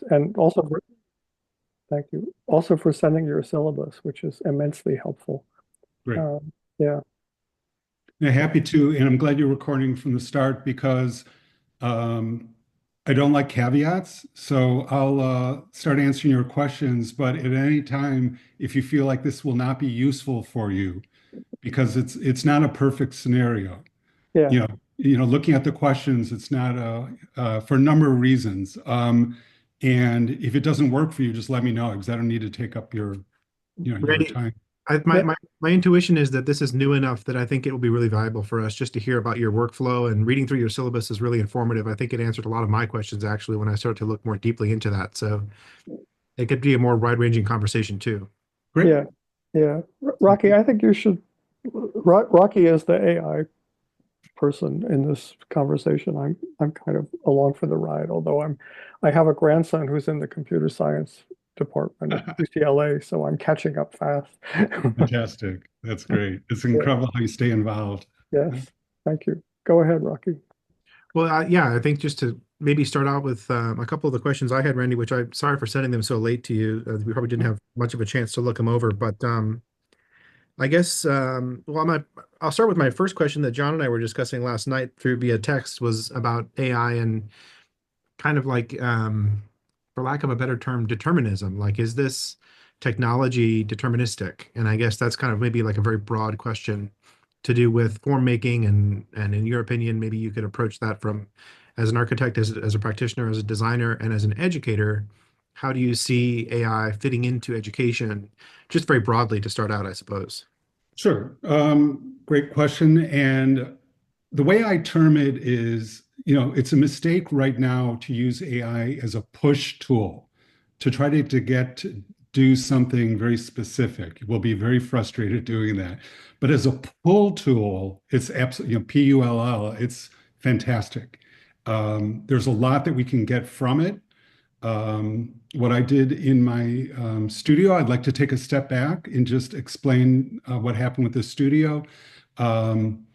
And also, thank you. Also for sending your syllabus, which is immensely helpful. Great. Yeah, Yeah, happy to, and I'm glad you're recording from the start because um, I don't like caveats. So I'll start answering your questions, but at any time, if you feel like this will not be useful for you, because it's not a perfect scenario. yeah, You know, looking at the questions, it's not for a number of reasons. And if it doesn't work for you, just let me know because I don't need to take up your Randy, time. my, yeah, my intuition is that this is new enough that I think it will be really valuable for us just to hear about your workflow, and reading through your syllabus is really informative. I think it answered a lot of my questions actually when I started to look more deeply into that. So it could be a more wide-ranging conversation too. Great. yeah, yeah. Rocky, I think you should. Rocky is the AI person in this conversation. I'm kind of along for the ride, although I have a grandson who's in the computer science department at UCLA, so I'm catching up fast. Fantastic. That's great. It's Yeah, incredible how you stay involved. yes, thank you. Go ahead, Rocky. Well, yeah, I think just to maybe start out with a couple of the questions I had, Randy, which I'm sorry for sending them so late to you. We probably didn't have much of a chance to look them over, but I guess well, I'll start with my first question that John and I were discussing last night through via text was about AI and kind of like, for lack of a better term, determinism. Like, is this technology deterministic? And I guess that's kind of maybe like a very broad question to do with form making. And in your opinion, maybe you could approach that from as an architect, as a practitioner, as a designer, and as an educator. How do you see AI fitting into education? Just very broadly to start out, I suppose. Sure. Great question. And the way I term it is, it's a mistake right now to use AI as a push tool to try to get to do something very specific. We'll be very frustrated doing that. But as a pull tool, it's absolutely, PULL, it's fantastic. There's a lot that we can get from it. What I did in my studio, I'd like to take a step back and just explain what happened with the studio. Um,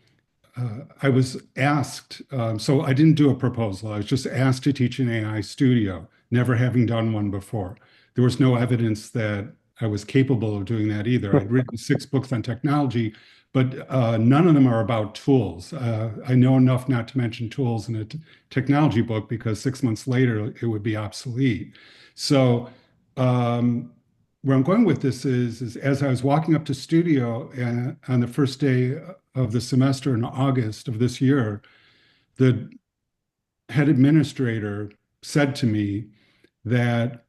I was asked, so I didn't do a proposal. I was just asked to teach an AI studio, never having done one before. There was no evidence that I was capable of doing that either. I'd written 6 books on technology, but none of them are about tools. I know enough not to mention tools in a technology book because 6 months later it would be obsolete. So, where I'm going with this is as I was walking up to studio on the first day of the semester in August of this year, the head administrator said to me that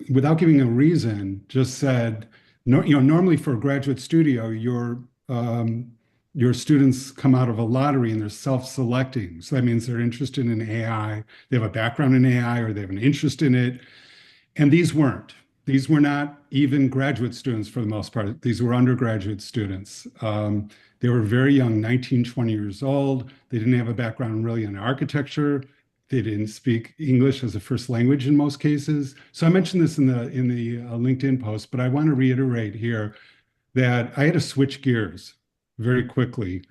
without giving a reason, just said, no, normally for a graduate studio, your students come out of a lottery and they're self-selecting. So that means they're interested in AI, they have a background in AI, or they have an interest in it. And these weren't. These were not even graduate students for the most part. These were undergraduate students. They were very young, 19, 20 years old. They didn't have a background really in architecture. They didn't speak English as a first language in most cases. So I mentioned this in the LinkedIn post, but I want to reiterate here that I had to switch gears very quickly,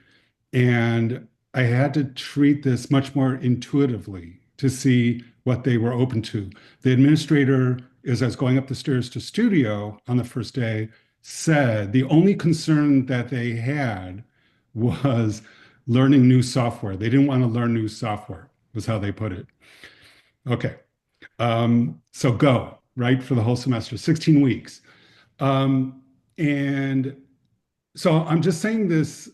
and I had to treat this much more intuitively to see what they were open to. The administrator, as I was going up the stairs to studio on the first day, said the only concern that they had was learning new software. They didn't want to learn new software, was how they put it. Okay. So go, right, for the whole semester, 16 weeks. And so I'm just saying this,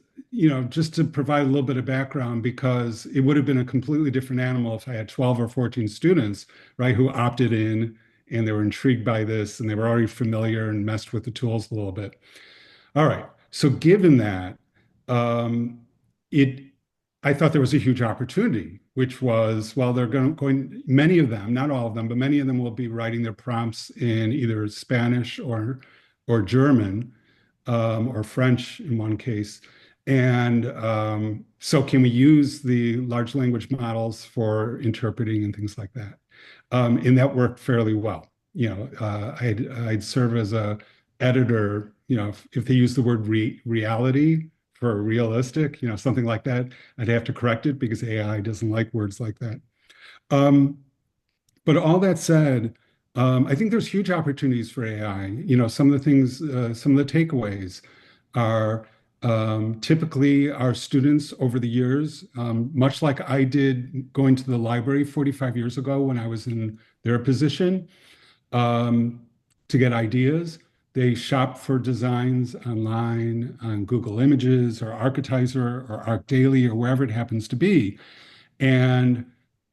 just to provide a little bit of background because it would have been a completely different animal if I had 12 or 14 students, right, who opted in and they were intrigued by this and they were already familiar and messed with the tools a little bit. All right. So given that, um, it, I thought there was a huge opportunity, which was, well, they're many of them, not all of them, but many of them will be writing their prompts in either Spanish or German, or French in one case. And so can we use the large language models for interpreting and things like that? And that worked fairly well. I'd serve as a editor, if they use the word reality for realistic, something like that, I'd have to correct it because AI doesn't like words like that. Um, But all that said, I think there's huge opportunities for AI. Some of the things, some of the takeaways are typically our students over the years, much like I did going to the library 45 years ago when I was in their position, um, to get ideas. They shop for designs online on Google Images or Architizer or ArcDaily or wherever it happens to be. And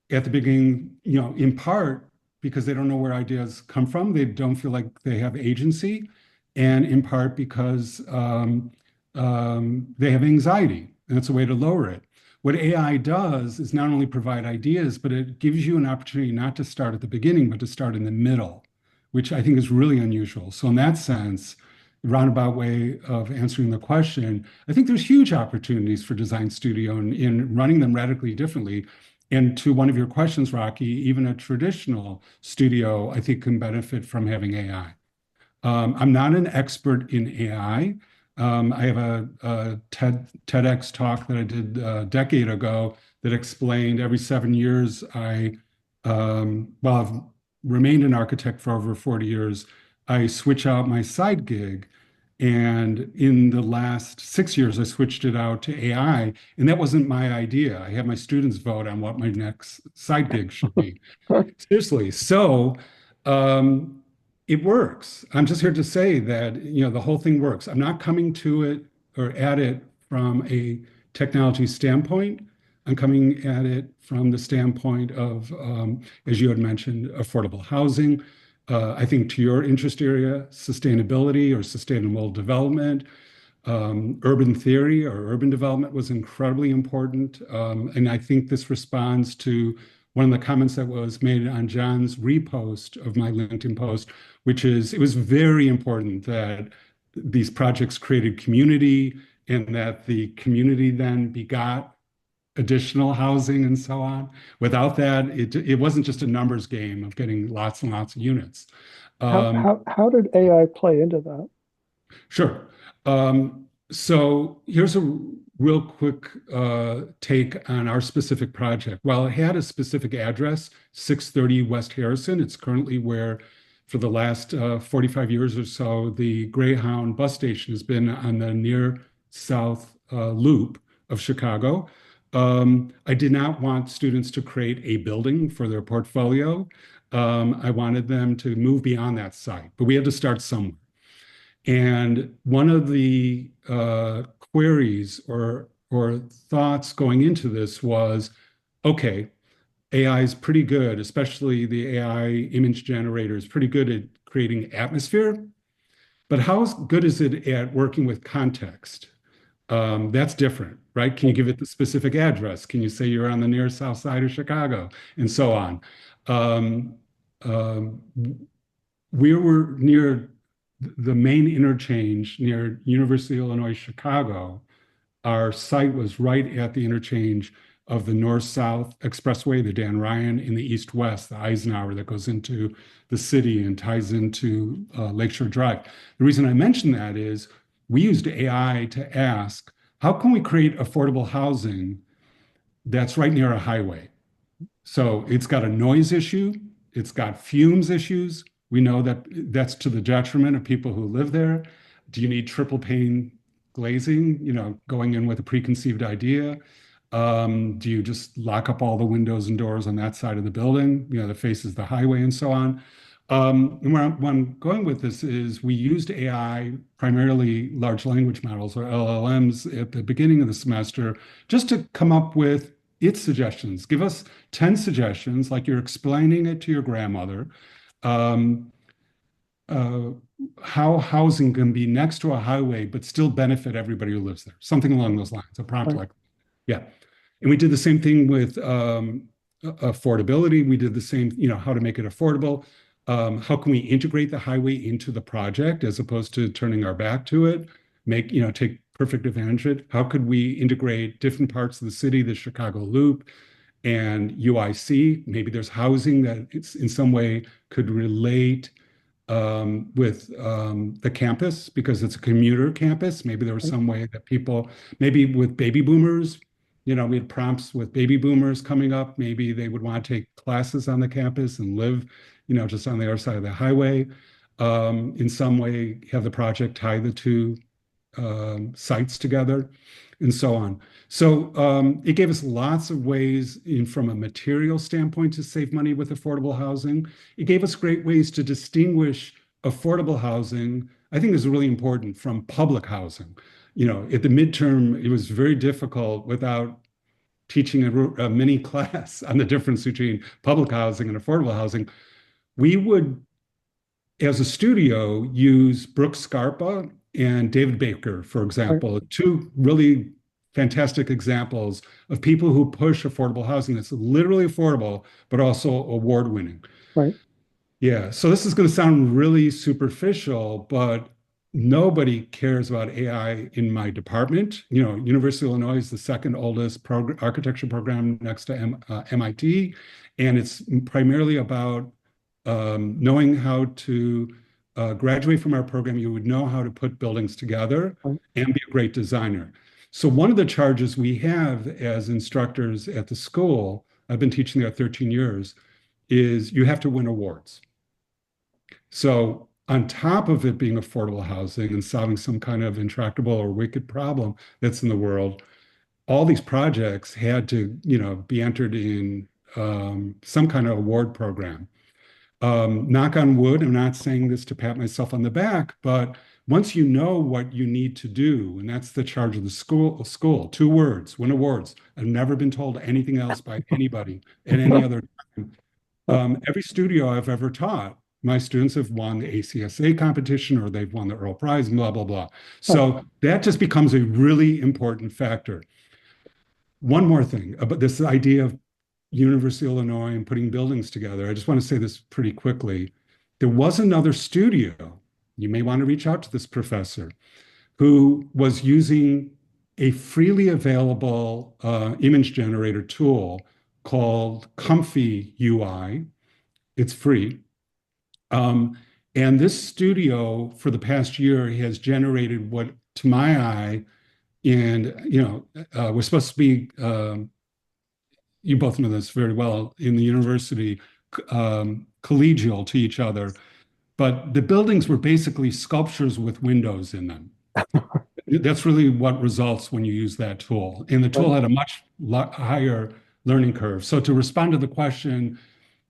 at the beginning, in part because they don't know where ideas come from, they don't feel like they have agency, and in part because they have anxiety, and it's a way to lower it. What AI does is not only provide ideas, but it gives you an opportunity not to start at the beginning, but to start in the middle, which I think is really unusual. So in that sense, roundabout way of answering the question, I think there's huge opportunities for Design Studio in running them radically differently. And to one of your questions, Rocky, even a traditional studio, I think, can benefit from having AI. I'm not an expert in AI. I have a TEDx talk that I did a decade ago that explained every 7 years well, I've remained an architect for over 40 years. I switch out my side gig. And in the last 6 years, I switched it out to AI. And that wasn't my idea. I had my students vote on what my next side gig should be. Seriously. So um, it works. I'm just here to say that, the whole thing works. I'm not coming to it or at it from a technology standpoint. I'm coming at it from the standpoint of, as you had mentioned, affordable housing. I think to your interest area, sustainability or sustainable development, urban theory or urban development was incredibly important. And I think this responds to one of the comments that was made on John's repost of my LinkedIn post, which is it was very important that these projects created community and that the community then begot additional housing and so on. Without that, it wasn't just a numbers game of getting lots and lots of units. How, Um, how did AI play into that? Sure. So here's a real quick take on our specific project. While it had a specific address, 630 West Harrison, it's currently where, for the last 45 years or so, the Greyhound bus station has been on the near south loop of Chicago. I did not want students to create a building for their portfolio. I wanted them to move beyond that site, but we had to start somewhere. And one of the queries or thoughts going into this was, okay, AI is pretty good, especially the AI image generator is pretty good at creating atmosphere, but how good is it at working with context? That's different, right? Can you give it the specific address? Can you say you're on the near south side of Chicago, and so on? Um, um, we were near the main interchange near University of Illinois Chicago. Our site was right at the interchange of the North-South Expressway, the Dan Ryan, in the East-West, the Eisenhower that goes into the city and ties into Lakeshore Drive. The reason I mention that is we used AI to ask, how can we create affordable housing that's right near a highway? So it's got a noise issue, it's got fumes issues. We know that that's to the detriment of people who live there. Do you need triple pane glazing, going in with a preconceived idea? Do you just lock up all the windows and doors on that side of the building, that faces the highway and so on? And where I'm going with this is we used AI, primarily large language models or LLMs, at the beginning of the semester just to come up with its suggestions. Give us 10 suggestions, like you're explaining it to your grandmother. Um, uh, how housing can be next to a highway but still benefit everybody who lives there. Something along those lines, a prompt Right. like, yeah. And we did the same thing with affordability. We did the same, how to make it affordable. How can we integrate the highway into the project as opposed to turning our back to it? Take perfect advantage of it. How could we integrate different parts of the city, the Chicago Loop and UIC? Maybe there's housing that it's in some way could relate with the campus because it's a commuter campus. Maybe there was some way that people, maybe with baby boomers, We had prompts with baby boomers coming up. Maybe they would want to take classes on the campus and live, just on the other side of the highway. In some way, have the project tie the two sites together, and so on. So it gave us lots of ways from a material standpoint to save money with affordable housing. It gave us great ways to distinguish affordable housing, I think is really important, from public housing. At the midterm, it was very difficult without teaching a mini class on the difference between public housing and affordable housing. We would, as a studio, use Brooke Scarpa and David Baker, for example, two really fantastic examples of people who push affordable housing that's literally affordable, but also award winning. Right. Yeah. So this is going to sound really superficial, but nobody cares about AI in my department. University of Illinois is the second oldest architecture program next to MIT, and it's primarily about knowing how to graduate from our program. You would know how to put buildings together and be a great designer. So one of the charges we have as instructors at the school, I've been teaching there 13 years, is you have to win awards. So on top of it being affordable housing and solving some kind of intractable or wicked problem that's in the world, all these projects had to, be entered in some kind of award program. Knock on wood, I'm not saying this to pat myself on the back, but once you know what you need to do, and that's the charge of the school, 2 words, win awards. I've never been told anything else by anybody at any other time. Every studio I've ever taught, my students have won the ACSA competition or they've won the Earl Prize, blah, blah, blah. So that just becomes a really important factor. One more thing about this idea of University of Illinois and putting buildings together. I just want to say this pretty quickly. There was another studio, you may want to reach out to this professor, who was using a freely available image generator tool called Comfy UI. It's free. And this studio for the past year has generated what, to my eye, and we're supposed to be, you both know this very well, in the university, collegial to each other, but the buildings were basically sculptures with windows in them. That's really what results when you use that tool. And the tool had a much higher learning curve. So to respond to the question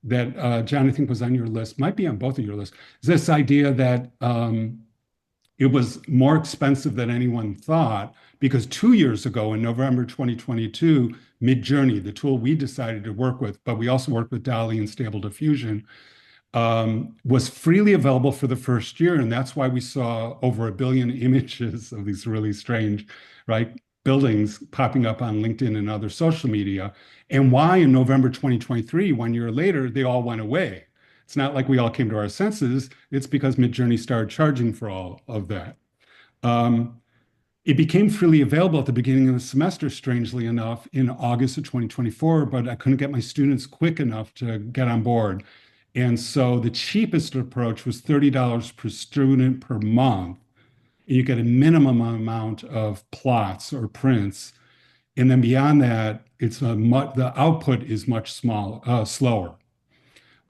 that John, I think was on your list, might be on both of your lists, is this idea that it was more expensive than anyone thought, because 2 years ago in November 2022, Midjourney, the tool we decided to work with, but we also worked with DALL-E and Stable Diffusion, was freely available for the first year. And that's why we saw over 1 billion images of these really strange, buildings popping up on LinkedIn and other social media. And why in November 2023, 1 year later, they all went away. It's not like we all came to our senses. It's because Midjourney started charging for all of that. It became freely available at the beginning of the semester, strangely enough, in August of 2024, but I couldn't get my students quick enough to get on board. And so the cheapest approach was $30 per student per month. And you get a minimum amount of plots or prints. And then beyond that, the output is much slower.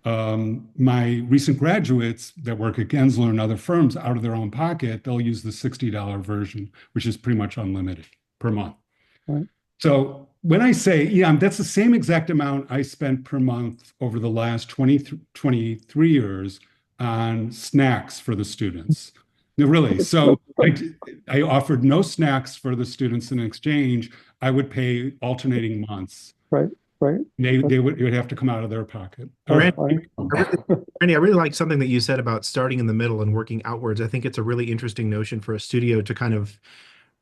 My recent graduates that work at Gensler and other firms, out of their own pocket, they'll use the $60 version, which is pretty much unlimited per month. Right. So when I say, that's the same exact amount I spent per month over the last 23 years on snacks for the students. No, really. So I offered no snacks for the students in exchange. I would pay alternating months. Right. It would have to come out of their pocket. Randy, I really like something that you said about starting in the middle and working outwards. I think it's a really interesting notion for a studio to kind of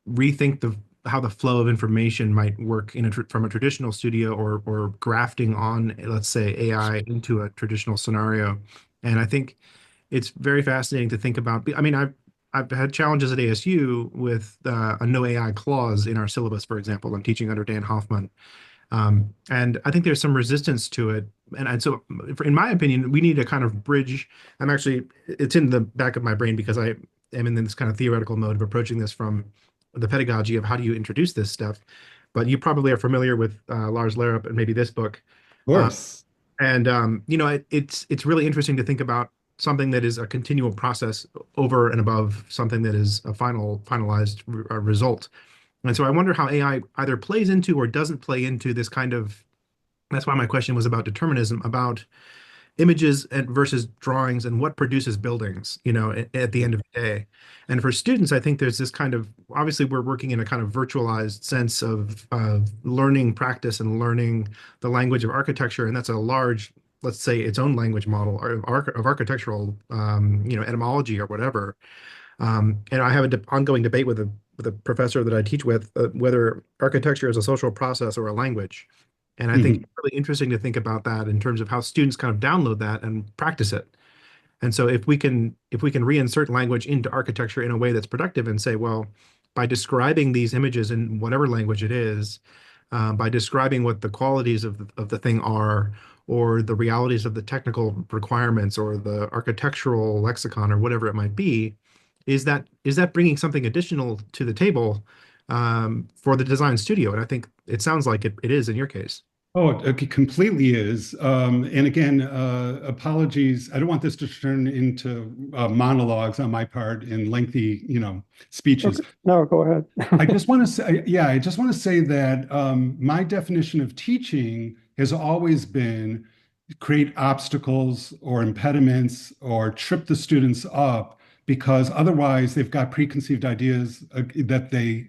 rethink how the flow of information might work from a traditional studio or grafting on, let's say, AI into a traditional scenario. And I think it's very fascinating to think about. I mean, I've had challenges at ASU with a no AI clause in our syllabus, for example. I'm teaching under Dan Hoffman. And I think there's some resistance to it. And so, in my opinion, we need a kind of bridge. It's in the back of my brain because I am in this kind of theoretical mode of approaching this from the pedagogy of how do you introduce this stuff. but you probably are familiar with Lars Larup and maybe this book. Of course. And it's really interesting to think about something that is a continual process over and above something that is a finalized result. And so I wonder how AI either plays into or doesn't play into this kind of. That's why my question was about determinism, about images versus drawings and what produces buildings, at the end of the day. And for students, I think there's this kind of, obviously we're working in a kind of virtualized sense of learning practice and learning the language of architecture. And that's a large, let's say, its own language model of architectural, etymology or whatever. And I have an ongoing debate with a professor that I teach with, whether architecture is a social process or a language. And I think it's really interesting to think about that in terms of how students kind of download that and practice it. And so if we can reinsert language into architecture in a way that's productive and say, well, by describing these images in whatever language it is, by describing what the qualities of the thing are, or the realities of the technical requirements, or the architectural lexicon, or whatever it might be, is that bringing something additional to the table for the design studio? And I think it sounds like it is in your case. Oh, it completely is. And again, apologies. I don't want this to turn into monologues on my part in lengthy, speeches. Okay. No, go ahead. I just want to say, that my definition of teaching has always been create obstacles or impediments or trip the students up, because otherwise they've got preconceived ideas that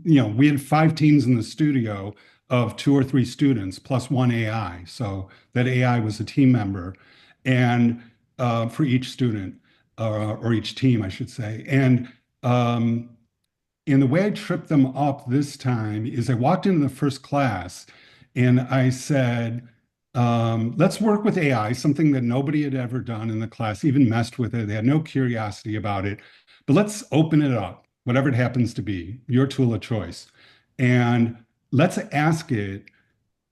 we had 5 teams in the studio of 2 or 3 students plus 1 AI. So that AI was a team member, and for each student or each team, I should say. And the way I tripped them up this time is I walked into the first class and I said, let's work with AI, something that nobody had ever done in the class, even messed with it. They had no curiosity about it, but let's open it up, whatever it happens to be, your tool of choice. And let's ask it,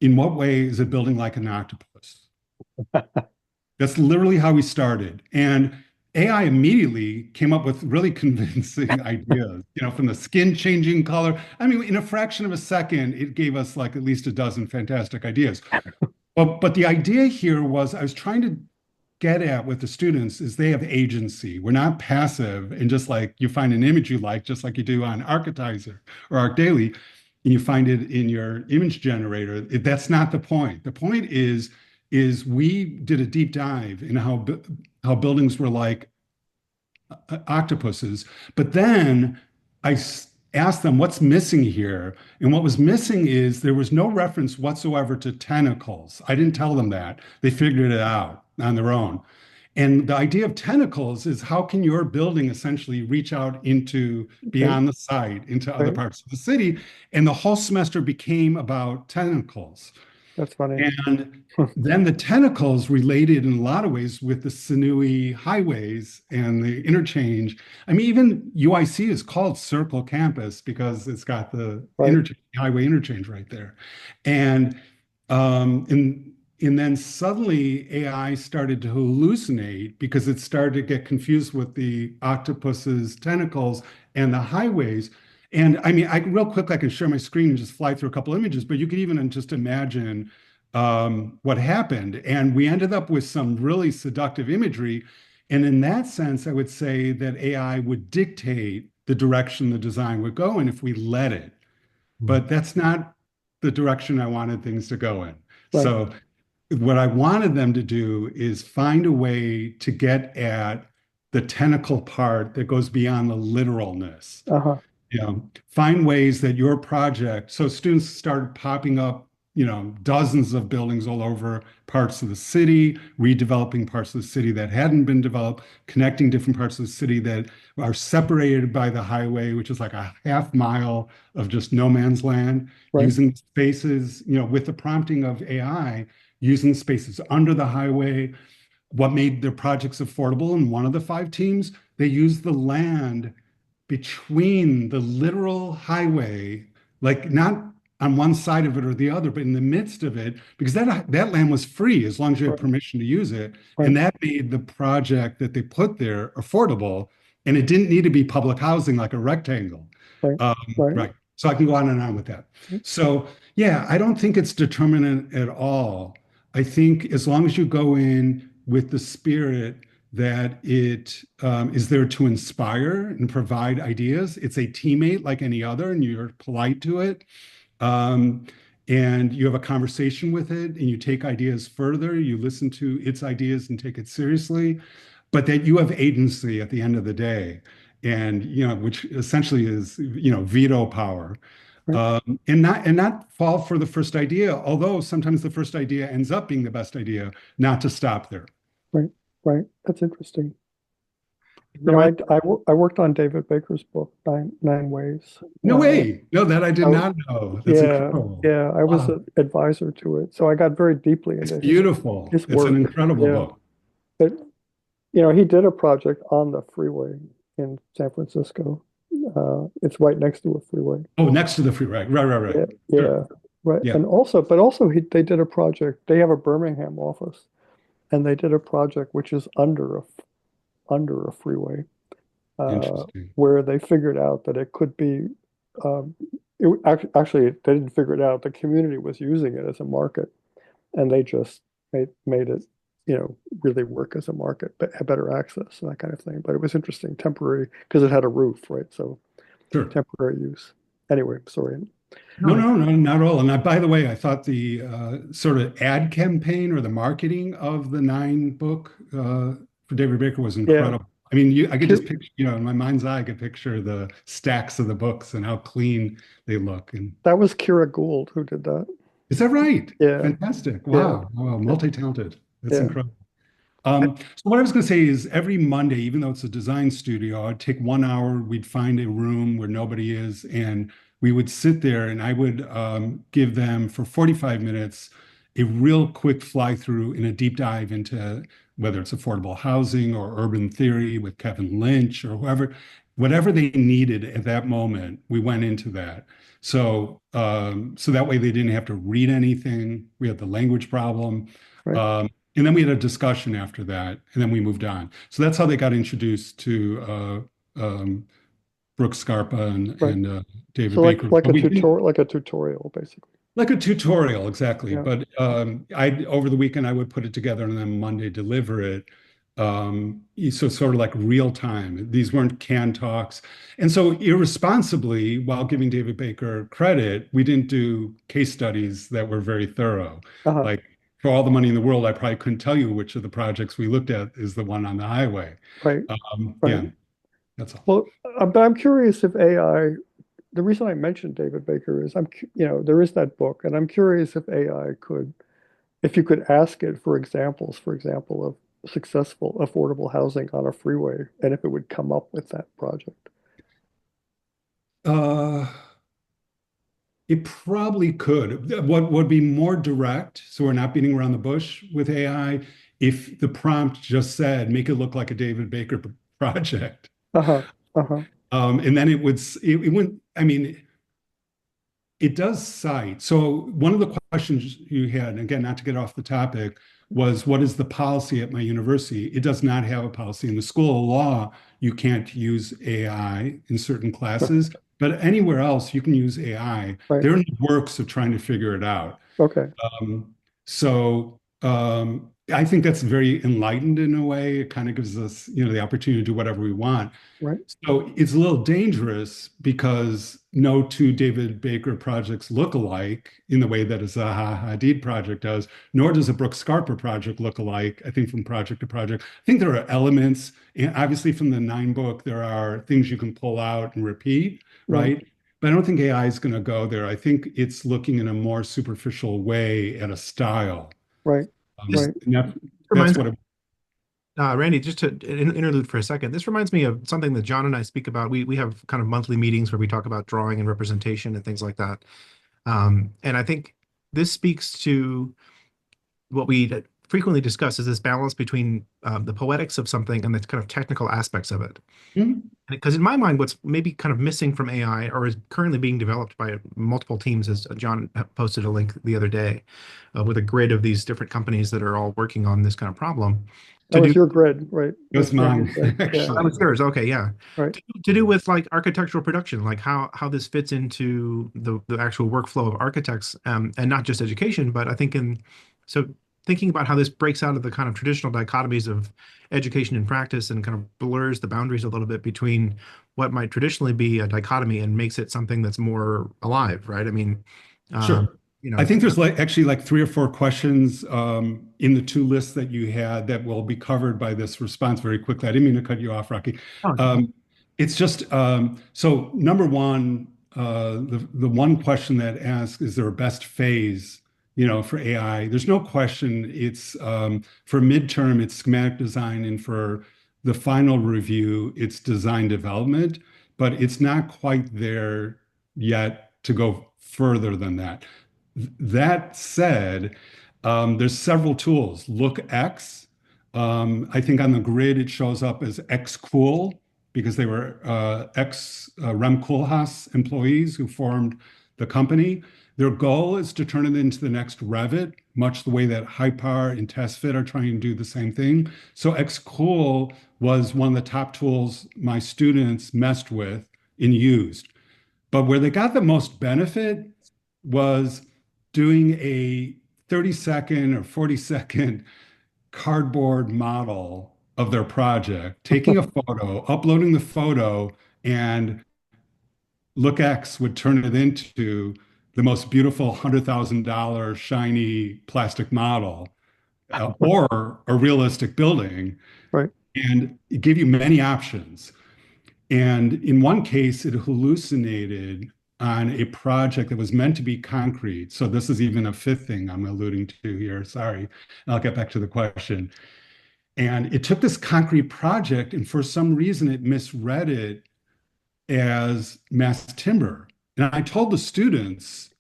in what way is it building like an octopus? That's literally how we started. And AI immediately came up with really convincing ideas, from the skin changing color. I mean, in a fraction of a second, it gave us like at least a dozen fantastic ideas. But the idea here was, I was trying to get at with the students, is they have agency. We're not passive and just like you find an image you like, just like you do on Architizer or ArcDaily, and you find it in your image generator. That's not the point. The point is we did a deep dive in how buildings were like octopuses. But then I asked them, what's missing here? And what was missing is there was no reference whatsoever to tentacles. I didn't tell them that. They figured it out on their own. And the idea of tentacles is, how can your building essentially reach out into beyond the site, into other parts of the city? And the whole semester became about tentacles. That's funny. And then the tentacles related in a lot of ways with the sinewy highways and the interchange. I mean, even UIC is called Circle Campus because it's got the highway interchange right there. And then suddenly AI started to hallucinate because it started to get confused with the octopus's tentacles and the highways. And I mean, real quick, I can share my screen and just fly through a couple images, but you could even just imagine what happened. And we ended up with some really seductive imagery. And in that sense, I would say that AI would dictate the direction the design would go in if we let it. But that's not the direction I wanted things to go in. Right. So what I wanted them to do is find a way to get at the tentacle part that goes beyond the literalness. Find ways that your project, so students started popping up, dozens of buildings all over parts of the city, redeveloping parts of the city that hadn't been developed, connecting different parts of the city that are separated by the highway, which is like a half mile of just no man's land, using spaces, with the prompting of AI, using spaces under the highway. What made their projects affordable in one of the 5 teams, they used the land between the literal highway, like not on one side of it or the other, but in the midst of it, because that land was free as long as you had permission to use it. And that made the project that they put there affordable. And it didn't need to be public housing like a rectangle. So I can go on and on with that. So yeah, I don't think it's determinant at all. I think as long as you go in with the spirit that it is there to inspire and provide ideas, it's a teammate like any other, and you're polite to it. Um, and you have a conversation with it and you take ideas further, you listen to its ideas and take it seriously, but that you have agency at the end of the day. And, which essentially is, veto power. Right. And not fall for the first idea, although sometimes the first idea ends up being the best idea, not to stop there. Right. Right. That's interesting. Right. I worked on David Baker's book, Nine Ways. No way. No, that I did I- not know. That's incredible. Yeah, I was Wow. an advisor to it, so I got very deeply It's into beautiful. his It's an work. incredible Yeah. book. But he did a project on the freeway in San Francisco. It's right next to a freeway. Oh, next to the free, right, right, right, right. Yeah, Sure. yeah, right. Yeah. And also they did a project. They have a Birmingham office, and they did a project which is under a freeway, Interesting. where they figured out that it could be. Um, actually, they didn't figure it out. The community was using it as a market, and they just made it, really work as a market, but have better access and that kind of thing. But it was interesting, temporary, because it had a roof, right? So Sure. temporary use. Anyway, sorry. No, no, no, not at all. And by the way, I thought the sort of ad campaign or the marketing of the Nine book for David Baker was incredible. I mean, I could just picture, in my mind's eye, I could picture the stacks of the books and how clean they look. And That was Kira Gould who did that. is that right? Yeah. Fantastic. Wow. Wow. Multi-talented. That's Yeah. incredible. So what I was going to say is every Monday, even though it's a design studio, I'd take 1 hour, we'd find a room where nobody is, and we would sit there and I would give them for 45 minutes a real quick fly through and a deep dive into whether it's affordable housing or urban theory with Kevin Lynch or whatever they needed at that moment, we went into that. So that way they didn't have to read anything. We had the language problem. Right. And then we had a discussion after that, and then we moved on. So that's how they got introduced to Brooke Scarpa and, Right. and David So Baker. like But a we didn't- tutorial, basically. like a tutorial, exactly. Yeah. But over the weekend, I would put it together and then Monday deliver it. So sort of like real time. These weren't canned talks. And so irresponsibly, while giving David Baker credit, we didn't do case studies that were very thorough. Uh-huh. Like for all the money in the world, I probably couldn't tell you which of the projects we looked at is the one on the highway. Right. Yeah, that's all. Well, but I'm curious if AI, the reason I mentioned David Baker is there is that book, and I'm curious if AI if you could ask it for examples, for example, of successful affordable housing on a freeway, and if it would come up with that project. It probably could. What would be more direct, so we're not beating around the bush with AI, if the prompt just said, make it look like a David Baker project. Uh-huh. Uh-huh. And then it wouldn't, I mean, it does cite. So one of the questions you had, and again, not to get off the topic, was what is the policy at my university? It does not have a policy. In the School of Law, you can't use AI in certain classes, but anywhere else you can use AI. Right. They're in the works of trying to figure it out. Okay. I think that's very enlightened in a way. It kind of gives us, the opportunity to do whatever we want. Right. So it's a little dangerous because no two David Baker projects look alike in the way that a Zaha Hadid project does, nor does a Brooke Scarpa project look alike, I think, from project to project. I think there are elements, and obviously from the Nine book, there are things you can pull out and repeat, right? But I don't think AI is going to go there. I think it's looking in a more superficial way at a style. Right. Right. And that's what Randy, just to interlude for a second, this reminds me of something that John and I speak about. We have kind of monthly meetings where we talk about drawing and representation and things like that. And I think this speaks to what we frequently discuss is this balance between the poetics of something and the kind of technical aspects of it. Because in my mind, what's maybe kind of missing from AI or is currently being developed by multiple teams, as John posted a link the other day with a grid of these different companies that are all working on this kind of problem, That was your grid, right? It was mine, Randy's grid. Yeah, actually. That was yours. Okay, yeah. right. To do with like architectural production, like how this fits into the actual workflow of architects, and not just education, but I think so thinking about how this breaks out of the kind of traditional dichotomies of education and practice and kind of blurs the boundaries a little bit between what might traditionally be a dichotomy and makes it something that's more alive, right? I mean, Sure. you know, I think there's actually like 3 or 4 questions in the 2 lists that you had that will be covered by this response very quickly. I didn't mean to cut you off, Rocky. oh, It's just so number one, the one question that asks, is there a best phase, for AI? There's no question. It's for midterm, it's schematic design, and for the final review, it's design development, but it's not quite there yet to go further than that. That said, there's several tools. LookX, I think on the grid it shows up as XCool because they were ex Rem Koolhaas employees who formed the company. Their goal is to turn it into the next Revit, much the way that Hypar and TestFit are trying to do the same thing. So XCool was one of the top tools my students messed with and used. But where they got the most benefit was doing a 30-second or 40-second cardboard model of their project, taking a photo, uploading the photo, and LookX would turn it into the most beautiful $100,000 shiny plastic model, or a realistic building, Right. and give you many options. And in one case, it hallucinated on a project that was meant to be concrete. So this is even a fifth thing I'm alluding to here. Sorry. I'll get back to the question. And it took this concrete project, and for some reason, it misread it as mass timber. And I told the students,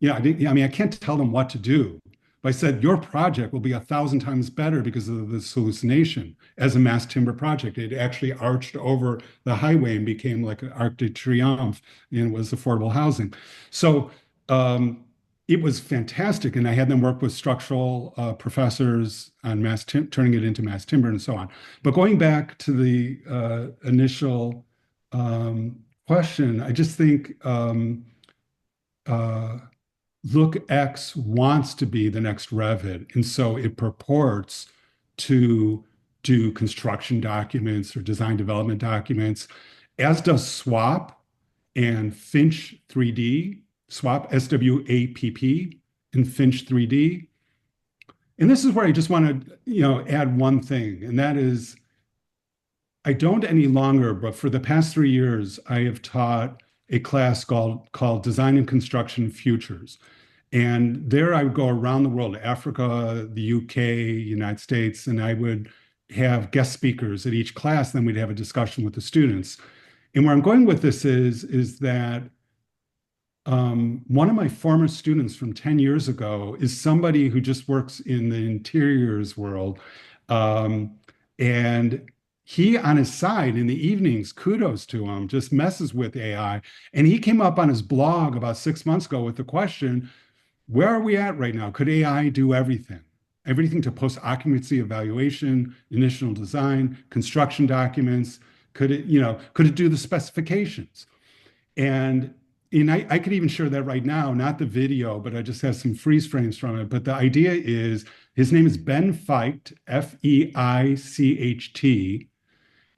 I can't tell them what to do. But I said, your project will be 1,000 times better because of this hallucination as a mass timber project. It actually arched over the highway and became like an Arc de Triomphe, and it was affordable housing. So it was fantastic. And I had them work with structural professors on turning it into mass timber and so on. But going back to the initial question, I just think LookX wants to be the next Revit, and so it purports to do construction documents or design development documents, as does SWAP and Finch 3D, SWAP, SWAPP, and Finch 3D. And this is where I just want to, add one thing, and that is, I don't any longer, but for the past 3 years, I have taught a class called Design and Construction Futures. And there I would go around the world, Africa, the UK, United States, and I would have guest speakers at each class. Then we'd have a discussion with the students. And where I'm going with this is that one of my former students from 10 years ago is somebody who just works in the interiors world. And he, on his side in the evenings, kudos to him, just messes with AI. And he came up on his blog about 6 months ago with the question, where are we at right now? Could AI do everything? Everything to post-occupancy evaluation, initial design, construction documents? Could it do the specifications? And I could even share that right now, not the video, but I just have some freeze frames from it. But the idea is, his name is Ben Feicht, Feicht,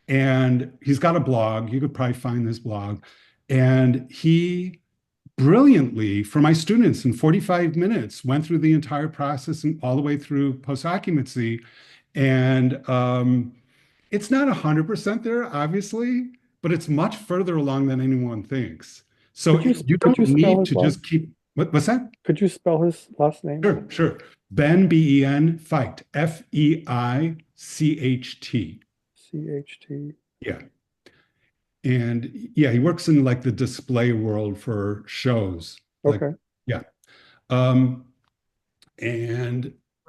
and he's got a blog. You could probably find this blog. And he brilliantly, for my students in 45 minutes, went through the entire process and all the way through post-occupancy. And it's not 100% there, obviously, but it's much further along than anyone thinks. So you don't need to just keep, what's that? Could you spell his last name? Sure. Ben, Ben, Feicht, Feicht. CHT. Yeah. And yeah, he works in like the display world for shows. Okay. Yeah. And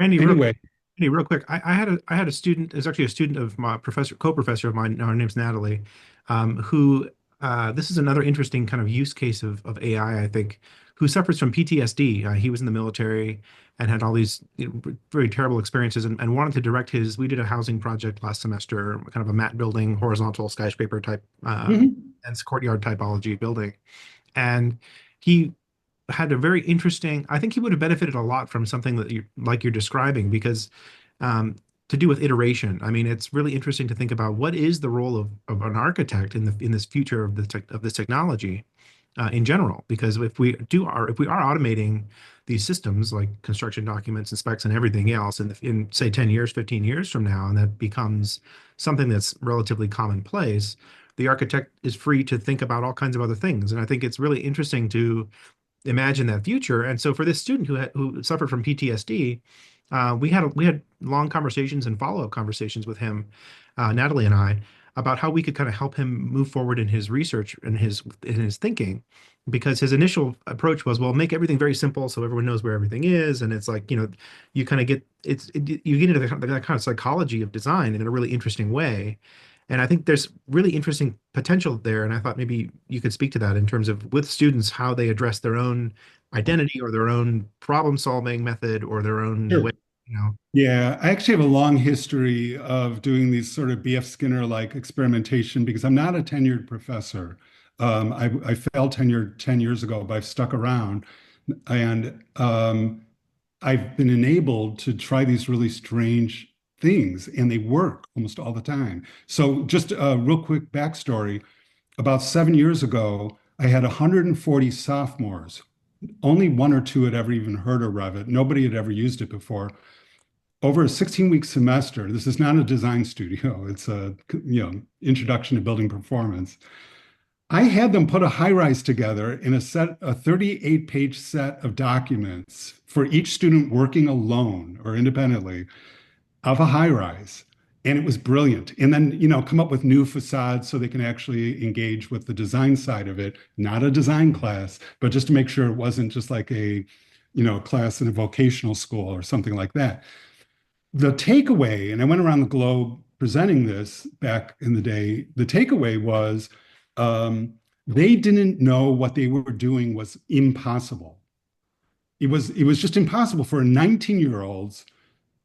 Randy, anyway, real quick, I had a student, is actually a student of my co-professor of mine, her name's Natalie, who this is another interesting kind of use case of AI, I think, who suffers from PTSD. He was in the military and had all these very terrible experiences and wanted to direct his. We did a housing project last semester, kind of a mat building, horizontal skyscraper type, Mhm. and courtyard typology building. And he had a very interesting, I think he would have benefited a lot from something that you like you're describing because um, to do with iteration. I mean, it's really interesting to think about what is the role of an architect in this future of of this technology in general. Because if we are automating these systems like construction documents and specs and everything else in say 10 years, 15 years from now, and that becomes something that's relatively commonplace, the architect is free to think about all kinds of other things. And I think it's really interesting to imagine that future. And so for this student who suffered from PTSD, we had long conversations and follow-up conversations with him, Natalie and I, about how we could kind of help him move forward in his research and in his thinking, because his initial approach was, well, make everything very simple so everyone knows where everything is, and it's like, you kind of get you get into that kind of psychology of design in a really interesting way. And I think there's really interesting potential there. And I thought maybe you could speak to that in terms of with students, how they address their own identity or their own problem solving method or their own way, Sure. you know. Yeah, I actually have a long history of doing these sort of B.F. Skinner-like experimentation because I'm not a tenured professor. I fell tenured 10 years ago, but I've stuck around. And I've been enabled to try these really strange things, and they work almost all the time. So just a real quick backstory. About 7 years ago, I had 140 sophomores. Only one or two had ever even heard of Revit. Nobody had ever used it before. Over a 16-week semester, this is not a design studio, it's a introduction to building performance. I had them put a high rise together in a 38-page set of documents for each student working alone or independently of a high rise. And it was brilliant. And then, come up with new facades so they can actually engage with the design side of it, not a design class, but just to make sure it wasn't just like a, class in a vocational school or something like that. The takeaway, and I went around the globe presenting this back in the day, the takeaway was they didn't know what they were doing was impossible. It was just impossible for 19-year-olds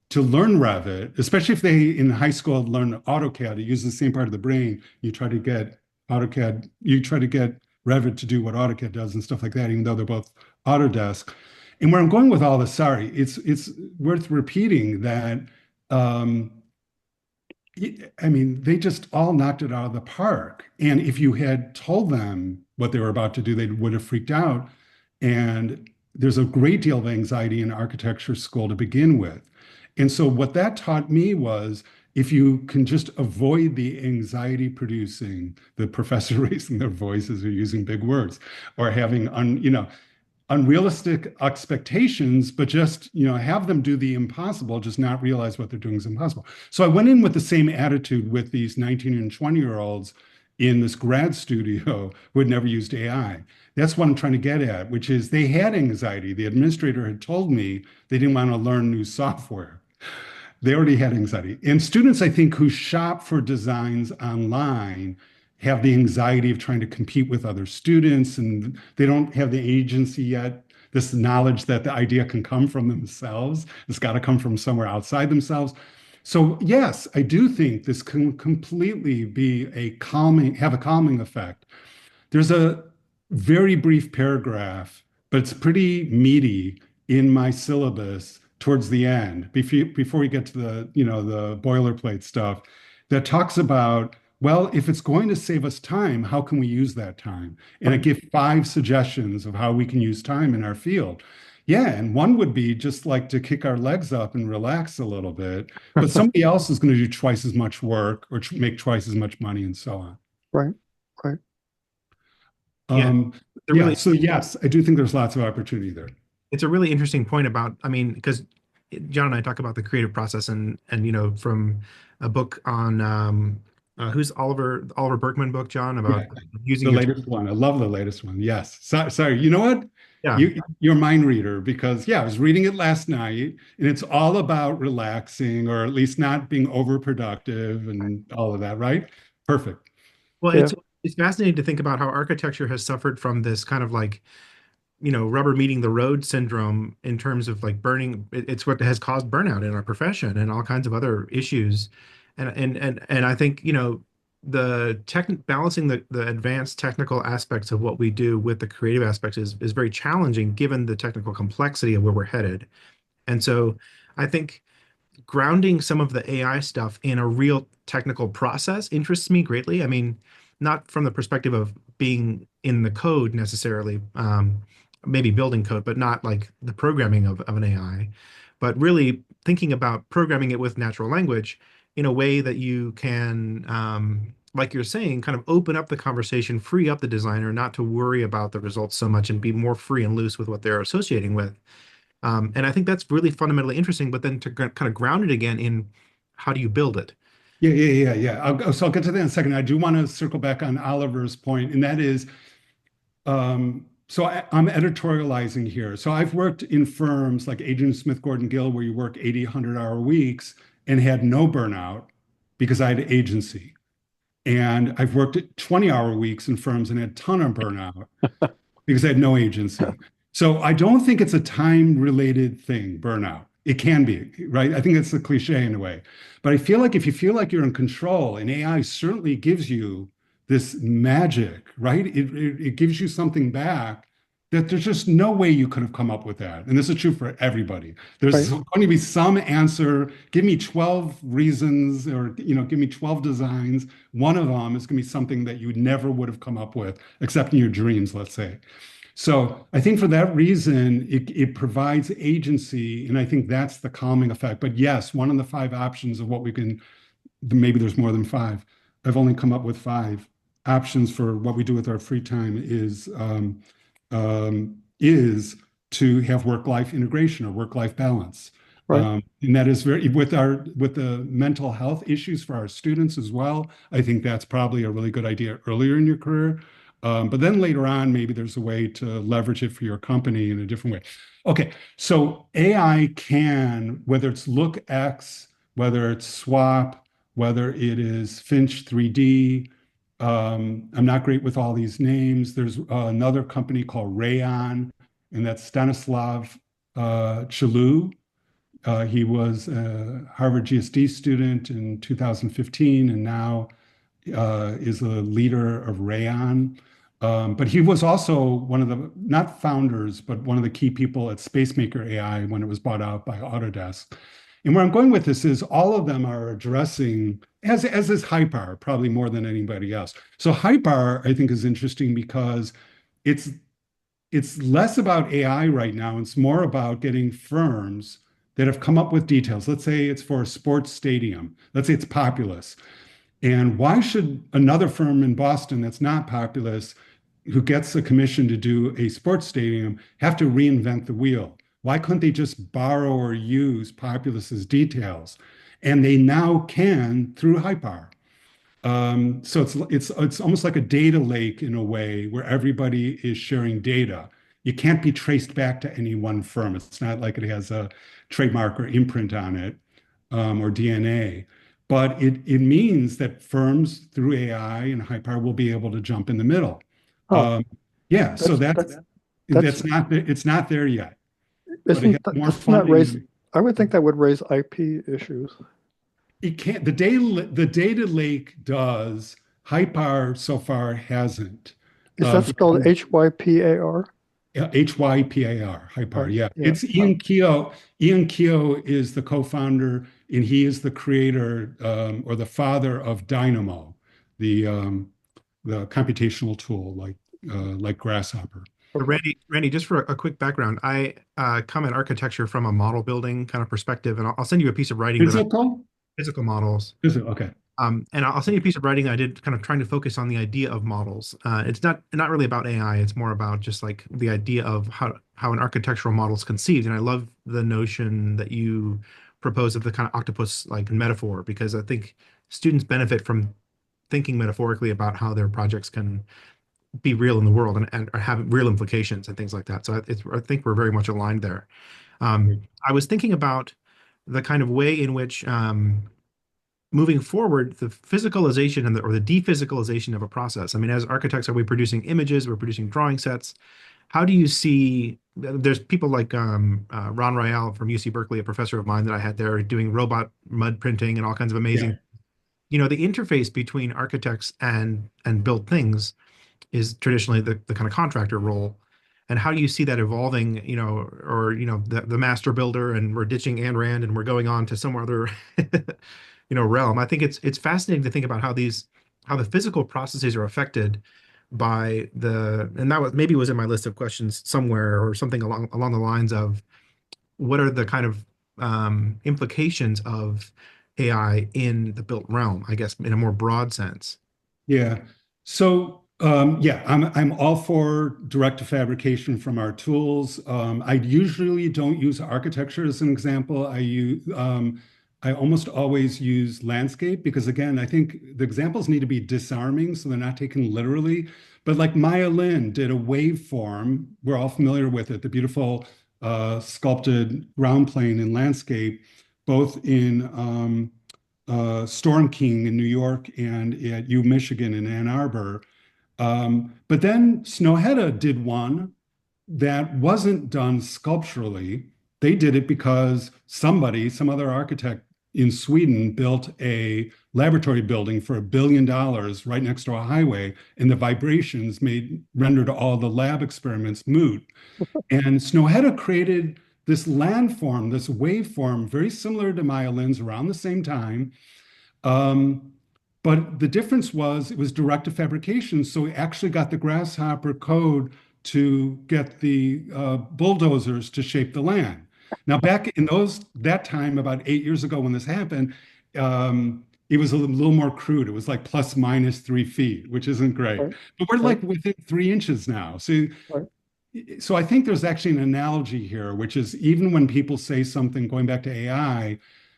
to learn Revit, especially if they in high school learn AutoCAD. It uses the same part of the brain. You try to get AutoCAD, you try to get Revit to do what AutoCAD does and stuff like that, even though they're both Autodesk. And where I'm going with all this, sorry, it's worth repeating that um, I mean, they just all knocked it out of the park. And if you had told them what they were about to do, they would have freaked out. And there's a great deal of anxiety in architecture school to begin with. And so what that taught me was if you can just avoid the anxiety producing, the professor raising their voices or using big words or having unrealistic expectations, but just, have them do the impossible, just not realize what they're doing is impossible. So I went in with the same attitude with these 19 and 20-year-olds in this grad studio who had never used AI. That's what I'm trying to get at, which is they had anxiety. The administrator had told me they didn't want to learn new software. They already had anxiety. And students, I think, who shop for designs online have the anxiety of trying to compete with other students, and they don't have the agency yet, this knowledge that the idea can come from themselves. It's got to come from somewhere outside themselves. So yes, I do think this can completely be have a calming effect. There's a very brief paragraph, but it's pretty meaty in my syllabus towards the end, before we get to the boilerplate stuff, that talks about, well, if it's going to save us time, how can we use that time? And I give 5 suggestions of how we can use time in our field. Yeah, and one would be just like to kick our legs up and relax a little bit, but somebody else is going to do twice as much work or make twice as much money and so on. Right, right. Yeah, they're Yeah, really so yes, I do think there's lots of opportunity there. it's a really interesting point about, I mean, because John and I talk about the creative process and from a book on who's Oliver Berkman book, John, about Yeah, using the your latest one. I love the latest one. Yes. Sorry. You know what? yeah. You're a mind reader because yeah, I was reading it last night and it's all about relaxing or at least not being overproductive and all of that, right? Perfect. Well, Yeah. it's fascinating to think about how architecture has suffered from this kind of like rubber meeting the road syndrome in terms of like burning. It's what has caused burnout in our profession and all kinds of other issues. And I think, the tech balancing the advanced technical aspects of what we do with the creative aspects is very challenging given the technical complexity of where we're headed. And so I think grounding some of the AI stuff in a real technical process interests me greatly. I mean, not from the perspective of being in the code necessarily, maybe building code, but not like the programming of an AI, but really thinking about programming it with natural language in a way that you can, like you're saying, kind of open up the conversation, free up the designer not to worry about the results so much and be more free and loose with what they're associating with. And I think that's really fundamentally interesting, but then to kind of ground it again in how do you build it? Yeah. So I'll get to that in a second. I do want to circle back on Oliver's point, and that is, I'm editorializing here. So I've worked in firms like Agent Smith Gordon Gill, where you work 80, 100-hour weeks and had no burnout because I had agency. And I've worked at 20-hour weeks in firms and had a ton of burnout because I had no agency. So I don't think it's a time-related thing, burnout. It can be, right? I think that's the cliche in a way. But I feel like if you feel like you're in control, and AI certainly gives you this magic, right? It gives you something back that there's just no way you could have come up with that. And this is true for everybody. There's Right. going to be some answer. Give me 12 reasons, or give me 12 designs. One of them is going to be something that you never would have come up with, except in your dreams, let's say. So I think for that reason, it provides agency, and I think that's the calming effect. But yes, one of the five options of what we can, maybe there's more than five. I've only come up with five options for what we do with our free time is to have work-life integration or work-life balance. Right. And that is very with the mental health issues for our students as well. I think that's probably a really good idea earlier in your career. But then later on, maybe there's a way to leverage it for your company in a different way. Okay, so AI can, whether it's LookX, whether it's Swap, whether it is Finch 3D, I'm not great with all these names. There's another company called Rayon, and that's Stanislav Chalou. He was a Harvard GSD student in 2015 and now is a leader of Rayon. But he was also one of the, not founders, but one of the key people at SpaceMaker AI when it was bought out by Autodesk. And where I'm going with this is all of them are addressing, as is Hypar, probably more than anybody else. So Hypar, I think, is interesting because it's it's less about AI right now. It's more about getting firms that have come up with details. Let's say it's for a sports stadium. Let's say it's Populous. And why should another firm in Boston that's not Populous, who gets a commission to do a sports stadium, have to reinvent the wheel? Why couldn't they just borrow or use Populous's details? And they now can through Hypar. So it's almost like a data lake in a way where everybody is sharing data. You can't be traced back to any one firm. It's not like it has a trademark or imprint on it, or DNA. But it means that firms through AI and Hypar will be able to jump in the middle. Oh, Yeah, so that's that's not it's not there yet, but it has isn't more doesn't that raise? funding. I would think that would raise IP issues. It can't, the data lake does. Hypar so far hasn't. Is that spelled Hypar? Hypar, Hypar, Right. yeah. Yeah. It's Ian Keogh. Ian Keogh is the co-founder, and he is the creator, or the father of Dynamo, the computational tool like Grasshopper. Randy, just for a quick background, I come at architecture from a model building kind of perspective, and I'll send you a piece of writing that physical models. Okay. And I'll send you a piece of writing I did kind of trying to focus on the idea of models. It's not really about AI. It's more about just like the idea of how an architectural model is conceived. And I love the notion that you propose of the kind of octopus like metaphor, because I think students benefit from thinking metaphorically about how their projects can be real in the world and have real implications and things like that. So I think we're very much aligned there. I was thinking about the kind of way in which moving forward, the physicalization and or the dephysicalization of a process. I mean, as architects, are we producing images? We're producing drawing sets. How do you see? There's people like Ron Royale from UC Berkeley, a professor of mine that I had there, doing robot mud printing and all kinds of Yeah. amazing. The interface between architects and built things is traditionally the kind of contractor role. And how do you see that evolving, or the master builder, and we're ditching Ayn Rand and we're going on to some other realm. I think it's fascinating to think about how the physical processes are affected by and that was maybe was in my list of questions somewhere, or something along the lines of what are the kind of implications of AI in the built realm, I guess, in a more broad sense. Yeah. So yeah, I'm all for direct to fabrication from our tools. I usually don't use architecture as an example. I almost always use landscape because again, I think the examples need to be disarming so they're not taken literally. But like Maya Lin did a waveform, we're all familiar with it, the beautiful sculpted ground plane in landscape, both in Storm King in New York and at U Michigan in Ann Arbor. But then Snøhetta did one that wasn't done sculpturally. They did it because some other architect in Sweden, built a laboratory building for $1 billion right next to a highway, and the vibrations rendered all the lab experiments moot. And Snøhetta created this landform, this waveform, very similar to Maya Lin's around the same time. But the difference was it was direct to fabrication. So we actually got the Grasshopper code to get the bulldozers to shape the land. Now, back in that time, about 8 years ago when this happened, it was a little more crude. It was like plus minus 3 feet, which isn't great. Right. But we're Right. like within 3 inches now. So Right. so I think there's actually an analogy here, which is even when people say something going back to AI,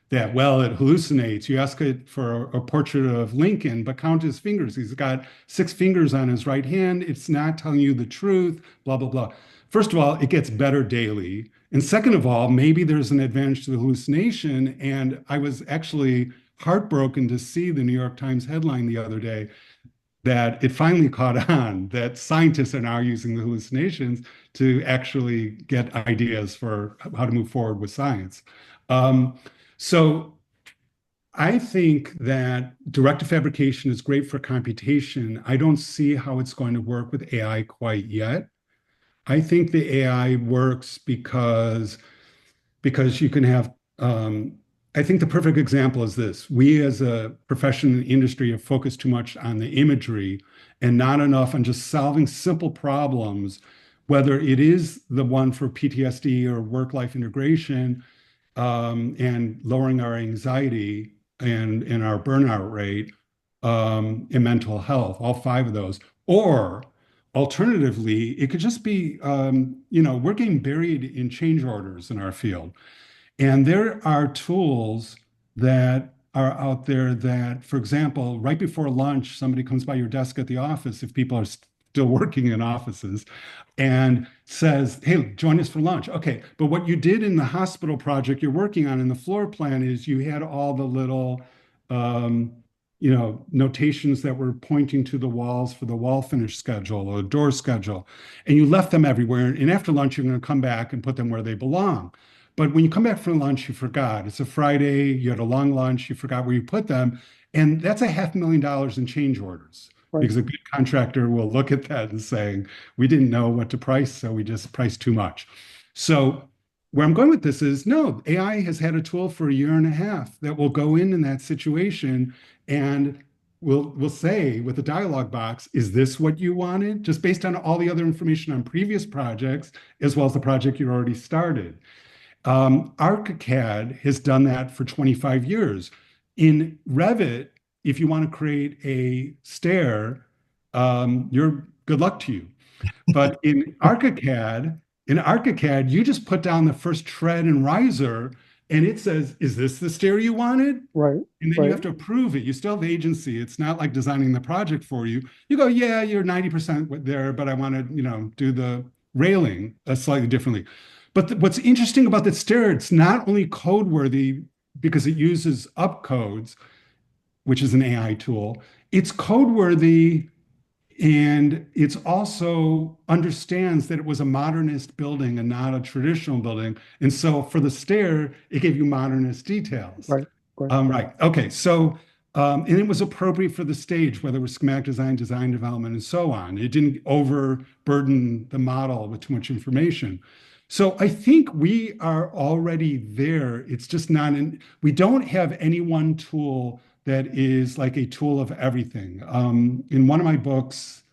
that, well, it hallucinates. You ask it for a portrait of Lincoln, but count his fingers. He's got 6 fingers on his right hand. It's not telling you the truth, blah, blah, blah. First of all, it gets better daily. And second of all, maybe there's an advantage to the hallucination. And I was actually heartbroken to see the New York Times headline the other day that it finally caught on that scientists are now using the hallucinations to actually get ideas for how to move forward with science. So I think that directed fabrication is great for computation. I don't see how it's going to work with AI quite yet. I think the AI works because you can have, I think the perfect example is this. We as a profession in the industry have focused too much on the imagery and not enough on just solving simple problems, whether it is the one for PTSD or work-life integration, and lowering our anxiety and our burnout rate, and mental health, all 5 of those. Or alternatively, it could just be, we're getting buried in change orders in our field. And there are tools that are out there that, for example, right before lunch, somebody comes by your desk at the office, if people are still working in offices, and says, hey, join us for lunch. Okay, but what you did in the hospital project you're working on in the floor plan is you had all the little, notations that were pointing to the walls for the wall finish schedule or door schedule, and you left them everywhere. And after lunch, you're going to come back and put them where they belong. But when you come back from lunch, you forgot. It's a Friday, you had a long lunch, you forgot where you put them. And that's $500,000 in change orders. Right. Because a good contractor will look at that and say, we didn't know what to price, so we just priced too much. So where I'm going with this is, no, AI has had a tool for 1.5 years that will go in that situation and we'll say with the dialog box, is this what you wanted? Just based on all the other information on previous projects, as well as the project you already started. ArchiCAD has done that for 25 years. In Revit, if you want to create a stair, you're good luck to you. But in ArchiCAD, you just put down the first tread and riser, and it says, is this the stair you wanted? Right. And then you have to approve it. You still have agency. It's not like designing the project for you. You go, yeah, you're 90% there, but I want to, do the railing slightly differently. But what's interesting about that stair, it's not only code worthy because it uses up codes. which is an AI tool. It's code worthy, and it's also understands that it was a modernist building and not a traditional building. And so for the stair, it gave you modernist details. Right. Right. Right. Okay. So, and it was appropriate for the stage, whether it was schematic design, design development, and so on. It didn't overburden the model with too much information. So I think we are already there. It's just not in, we don't have any one tool that is like a tool of everything. In one of my books,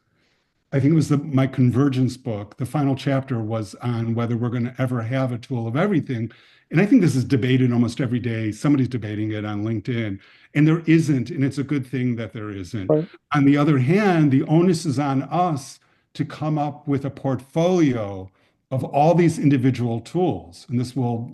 I think it was my convergence book. The final chapter was on whether we're going to ever have a tool of everything. And I think this is debated almost every day. Somebody's debating it on LinkedIn, and there isn't. And it's a good thing that there isn't. Right. On the other hand, the onus is on us to come up with a portfolio of all these individual tools. And this will,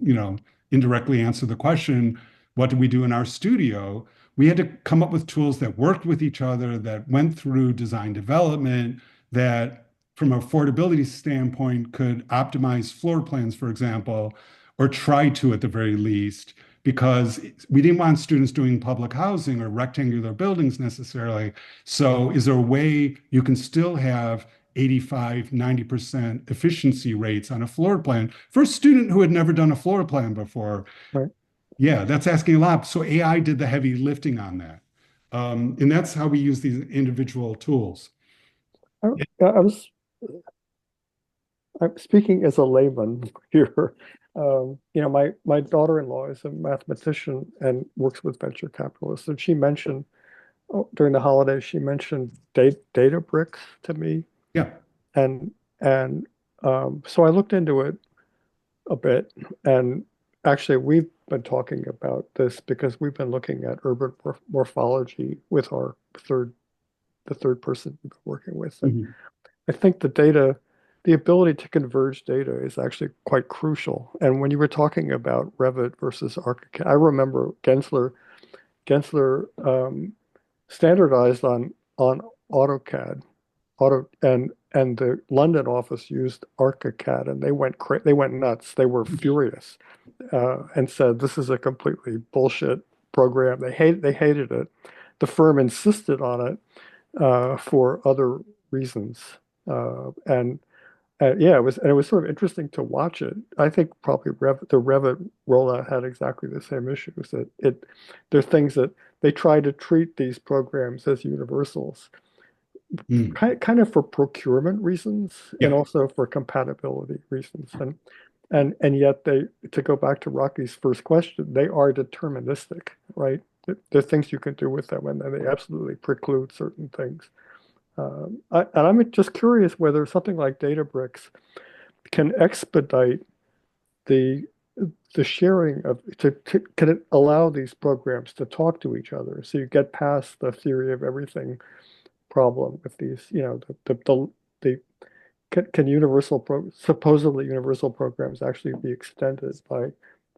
indirectly answer the question, what do we do in our studio? We had to come up with tools that worked with each other, that went through design development, that from an affordability standpoint could optimize floor plans, for example, or try to at the very least, because we didn't want students doing public housing or rectangular buildings necessarily. So is there a way you can still have 85, 90% efficiency rates on a floor plan for a student who had never done a floor plan before? Right. Yeah, that's asking a lot. So AI did the heavy lifting on that. And that's how we use these individual tools. I'm speaking as a layman here. My daughter-in-law is a mathematician and works with venture capitalists, and she mentioned during the holidays, she mentioned Databricks to me, Yeah. and so I looked into it a bit, and actually we've been talking about this because we've been looking at urban morphology with the third person we've been working with, and Mhm. I think the ability to converge data is actually quite crucial. And when you were talking about Revit versus ArchiCAD, I remember Gensler standardized on AutoCAD, and the London office used ArchiCAD, and they went nuts. They were furious, and said this is a completely bullshit program. They hated it. The firm insisted on it for other reasons, yeah, it was sort of interesting to watch it. I think probably the Revit rollout had exactly the same issues. There are things that they try to treat these programs as universals, Mm. kind of for procurement reasons and Yeah. also for compatibility reasons. And yet to go back to Rocky's first question, they are deterministic, right? There are things you can do with them, and then they absolutely preclude certain things. And I'm just curious whether something like Databricks can expedite the sharing can it allow these programs to talk to each other so you get past the theory of everything problem with these, the can supposedly universal programs actually be extended by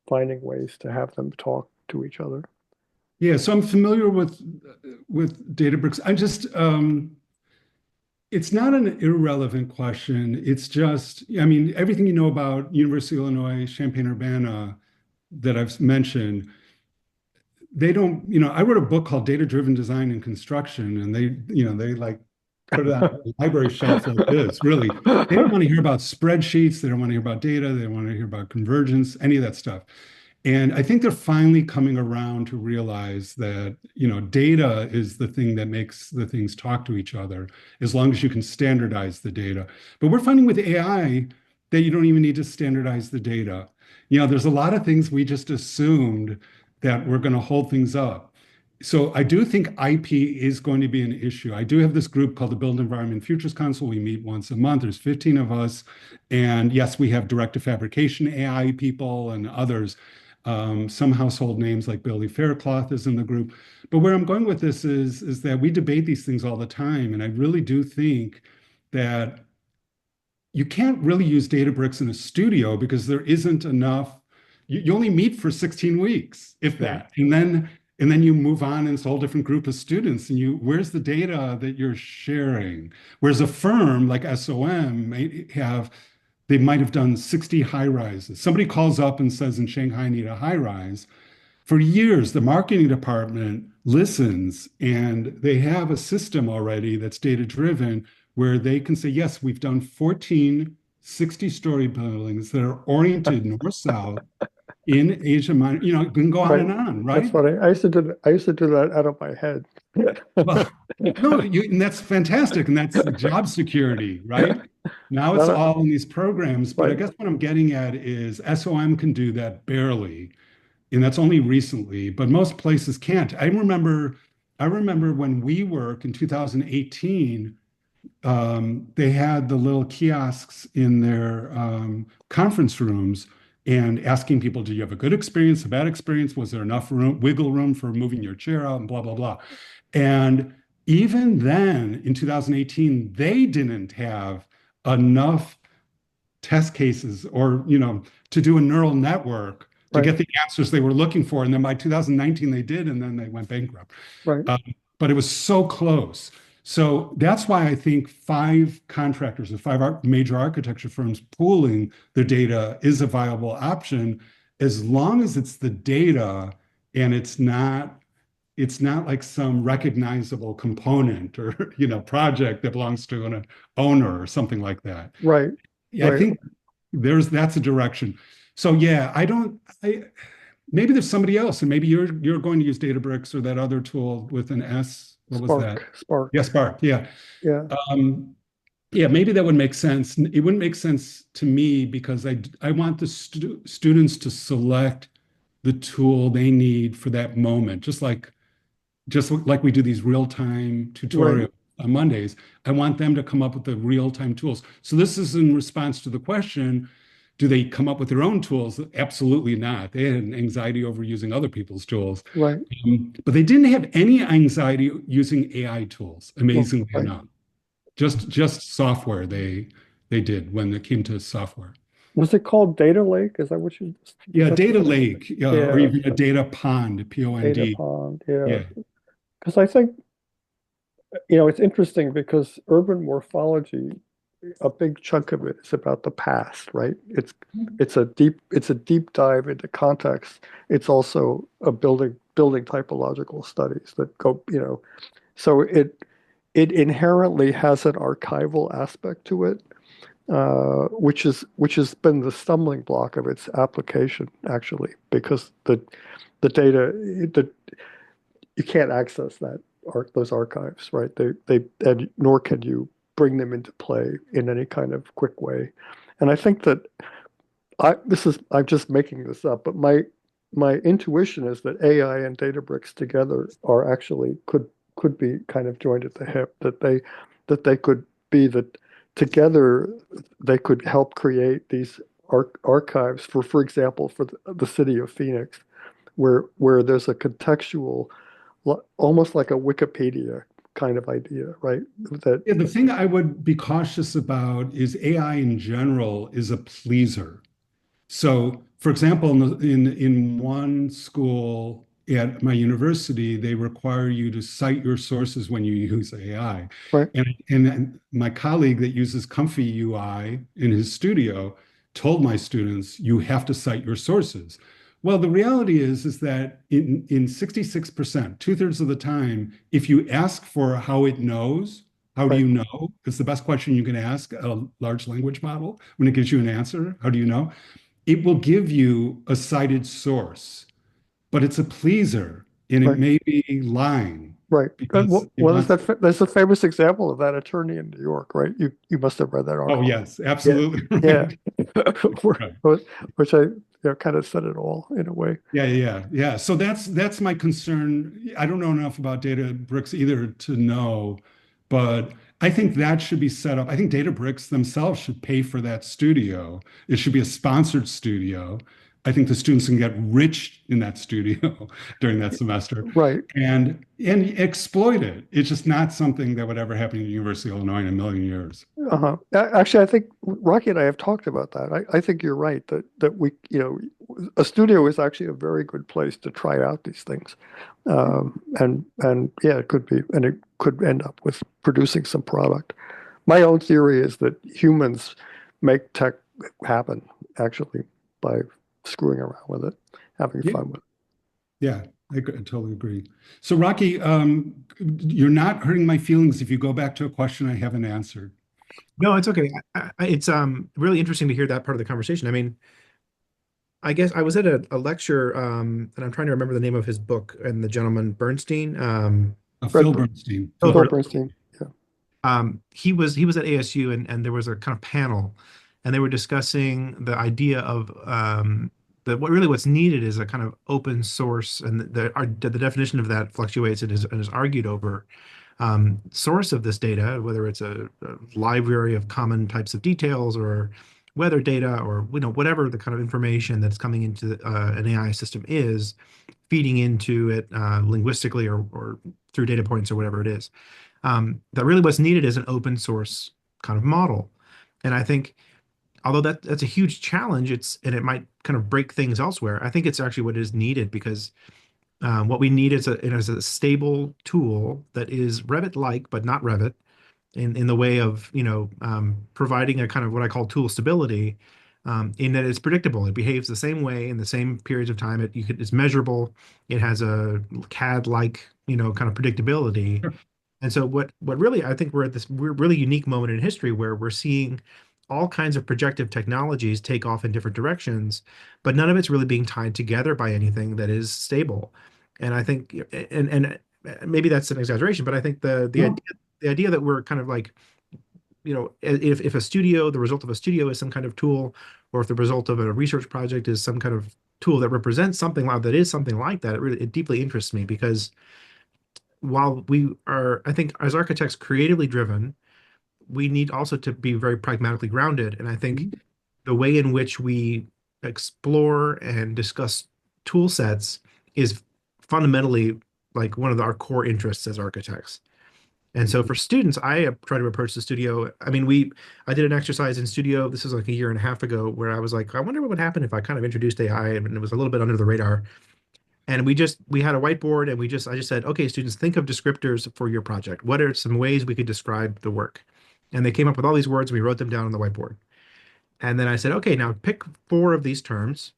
finding ways to have them talk to each other? Yeah. So I'm familiar with Databricks. It's not an irrelevant question. It's just, I mean, everything you know about University of Illinois, Champaign-Urbana that I've mentioned, they don't, I wrote a book called Data-Driven Design and Construction, and they like put it on the library shelf like this, really. They don't want to hear about spreadsheets. They don't want to hear about data. They don't want to hear about convergence, any of that stuff. And I think they're finally coming around to realize that, data is the thing that makes the things talk to each other, as long as you can standardize the data. But we're finding with AI that you don't even need to standardize the data. There's a lot of things we just assumed that we're going to hold things up. So I do think IP is going to be an issue. I do have this group called the Built Environment Futures Council. We meet once a month. There's 15 of us. And yes, we have direct-to-fabrication AI people and others. Some household names like Billy Faircloth is in the group. But where I'm going with this is that we debate these things all the time. And I really do think that you can't really use Databricks in a studio because there isn't enough. You only meet for 16 weeks, if that. And then you move on and it's a whole different group of students. And where's the data that you're sharing? Whereas a firm like SOM they might have done 60 high rises. Somebody calls up and says in Shanghai, I need a high rise. For years, the marketing department listens, and they have a system already that's data driven where they can say, yes, we've done 14 60-story buildings that are oriented north-south in Asia Minor. You know, it can go on Right. and on, That's right? funny. I used to do that out of my head. Well, no, and that's fantastic, and that's job security, right? Now it's No, no, all in these programs, but I right, guess what I'm getting at is SOM can do that barely, and that's only recently, but most places can't. I remember when WeWork in 2018, they had the little kiosks in their conference rooms and asking people, do you have a good experience, a bad experience? Was there enough room, wiggle room for moving your chair out and blah, blah, blah. And even then in 2018, they didn't have enough test cases or, to do a neural network to right, get the answers they were looking for. And then by 2019, they did, and then they went bankrupt. right, Um, but it was so close. So that's why I think five contractors or major architecture firms pooling their data is a viable option as long as it's the data and it's not like some recognizable component or project that belongs to an owner or something like that. right, Yeah, I right. think that's a direction. So yeah, maybe there's somebody else, and maybe you're going to use Databricks or that other tool with an S. What was that? Spark. Yeah, Spark. Yeah. Yeah, Um, yeah, maybe that would make sense. It wouldn't make sense to me because I want the students to select the tool they need for that moment, just like we do these real-time right, tutorials on Mondays. I want them to come up with the real-time tools. So this is in response to the question, do they come up with their own tools? Absolutely not. They had an anxiety over using other people's tools. right, But they didn't have any anxiety using AI tools, amazingly right. enough. Just software they did when it came to software. Was it called Data Lake? Is that what you? Yeah, That's data what, lake, or yeah, even a data pond, Data Pond. Pond. Yeah, Yeah. because I think it's interesting because urban morphology, a big chunk of it is about the past, right? It's a deep dive into context. It's also a building typological studies that go. So it inherently has an archival aspect to it, which has been the stumbling block of its application actually, because the data the you can't access those archives, right? And nor can you bring them into play in any kind of quick way. And I think that I'm just making this up, but my intuition is that AI and Databricks together are actually could be kind of joined at the hip, that they could be that together they could help create these archives for example, for the city of Phoenix, where there's a contextual, almost like a Wikipedia kind of idea, right? That Yeah, the thing I would be cautious about is AI in general is a pleaser. So, for example, in one school at my university, they require you to cite your sources when you use AI. right, And my colleague that uses Comfy UI in his studio told my students, you have to cite your sources. Well, the reality is that in 66%, two-thirds of the time, if you ask for how it knows, how do right, you know? It's the best question you can ask a large language model when it gives you an answer. How do you know? It will give you a cited source, but it's a pleaser and it right, may be lying right. because it Well, wants. there's a famous example of that attorney in New York, right? You must have read that Oh, article. yes, Yeah, absolutely yeah. right. Right. Which I kind of said it all in a way. Yeah, yeah, yeah. So that's my concern. I don't know enough about Databricks either to know, but I think that should be set up. I think Databricks themselves should pay for that studio. It should be a sponsored studio. I think the students can get rich in that studio during that semester Right. and exploit it. It's just not something that would ever happen at the University of Illinois in a million years. Uh-huh. Actually, I think Rocky and I have talked about that. I think you're right that a studio is actually a very good place to try out these things. And yeah, it could be, and it could end up with producing some product. My own theory is that humans make tech happen actually by screwing around with it, having Yeah, fun with it. yeah, I totally agree. So Rocky, you're not hurting my feelings if you go back to a question I haven't answered. No, it's okay. It's really interesting to hear that part of the conversation. I mean, I guess I was at a lecture, and I'm trying to remember the name of his book and the gentleman Bernstein. Brett, Phil Bernstein. Oh, Phil Bernstein. Yeah. he was at ASU, and there was a kind of panel, and they were discussing the idea of that what's needed is a kind of open source, and the definition of that fluctuates and is argued over. Source of this data, whether it's a library of common types of details or weather data or whatever the kind of information that's coming into an AI system is, feeding into it linguistically or through data points or whatever it is. That really what's needed is an open source kind of model. And I think although that's a huge challenge, and it might kind of break things elsewhere, I think it's actually what is needed because what we need is a stable tool that is Revit-like, but not Revit in the way of, providing a kind of what I call tool stability, in that it's predictable. It behaves the same way in the same periods of time. It's measurable. It has a CAD-like, kind of predictability. And so what really, I think we're really unique moment in history where we're seeing all kinds of projective technologies take off in different directions, but none of it's really being tied together by anything that is stable. And I think, and maybe that's an exaggeration, but I think the idea that we're kind of like, if the result of a studio is some kind of tool, or if the result of a research project is some kind of tool that represents something that is something like that, it deeply interests me because while we are, I think, as architects, creatively driven, we need also to be very pragmatically grounded. And I think the way in which we explore and discuss tool sets is fundamentally like one of our core interests as architects. And so for students, I try to approach the studio. I mean, I did an exercise in studio. This is like a year and a half ago where I was like, I wonder what would happen if I kind of introduced AI and it was a little bit under the radar. And we had a whiteboard and I just said, okay, students, think of descriptors for your project. What are some ways we could describe the work? And they came up with all these words. And we wrote them down on the whiteboard. And then I said, okay, now pick 4 of these terms.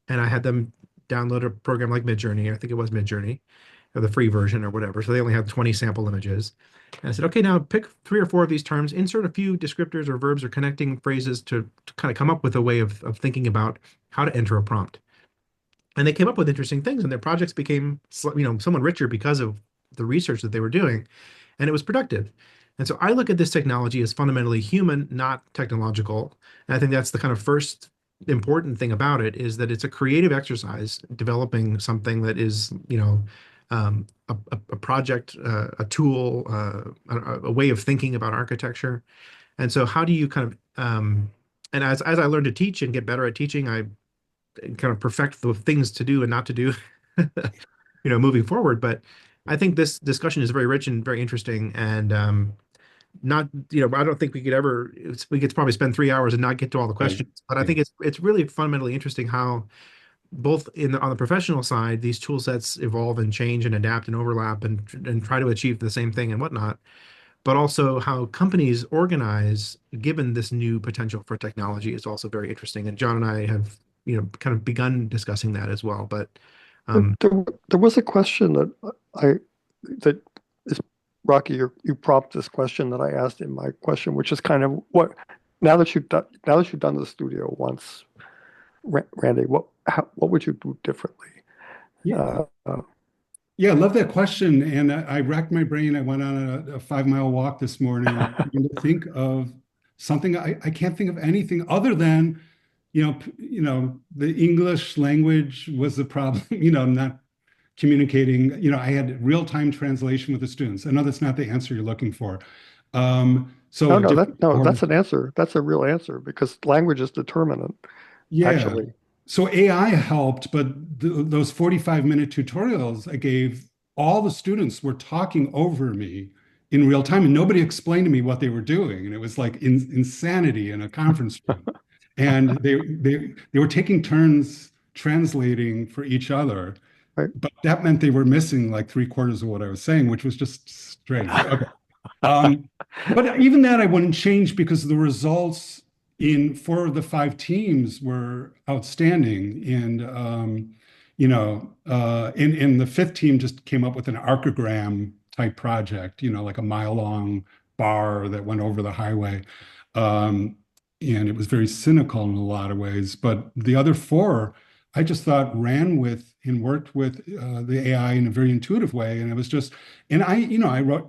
And I had them download a program like Midjourney. I think it was Midjourney, or the free version or whatever. So they only had 20 sample images. And I said, okay, now pick 3 or 4 of these terms, insert a few descriptors or verbs or connecting phrases to kind of come up with a way of thinking about how to enter a prompt. And they came up with interesting things, and their projects became, somewhat richer because of the research that they were doing, and it was productive. And so I look at this technology as fundamentally human, not technological. And I think that's the kind of first important thing about it is that it's a creative exercise, developing something that is, a project, a tool, a way of thinking about architecture. And so how do you kind of, and as I learn to teach and get better at teaching, I kind of perfect the things to do and not to do, moving forward. But I think this discussion is very rich and very interesting. And not, I don't think we could probably spend 3 hours and not get to all the questions. But I think it's really fundamentally interesting how both on the professional side, these tool sets evolve and change and adapt and overlap and try to achieve the same thing and whatnot. But also how companies organize, given this new potential for technology, is also very interesting. And John and I have kind of begun discussing that as well. But there was a question that is Rocky, you prompt this question that I asked in my question, which is kind of now that you've done the studio once, Randy, what would you do differently? Yeah. Yeah, I love that question. And I racked my brain. I went on a 5-mile walk this morning trying to think of something. I can't think of anything other than, the English language was the problem, not communicating. I had real-time translation with the students. I know that's not the answer you're looking for. That's an answer. That's a real answer because language is determinant, actually. So AI helped, but those 45-minute tutorials I gave, all the students were talking over me in real time, and nobody explained to me what they were doing. And it was like insanity in a conference room. And they were taking turns translating for each other. Right. But that meant they were missing like 3/4 of what I was saying, which was just strange. Okay. But even that I wouldn't change because the results in 4 of the 5 teams were outstanding. And and the fifth team just came up with an archogram type project, like a mile long bar that went over the highway. Um, and it was very cynical in a lot of ways. But the other four, I just thought ran with and worked with the AI in a very intuitive way. And it was just, and I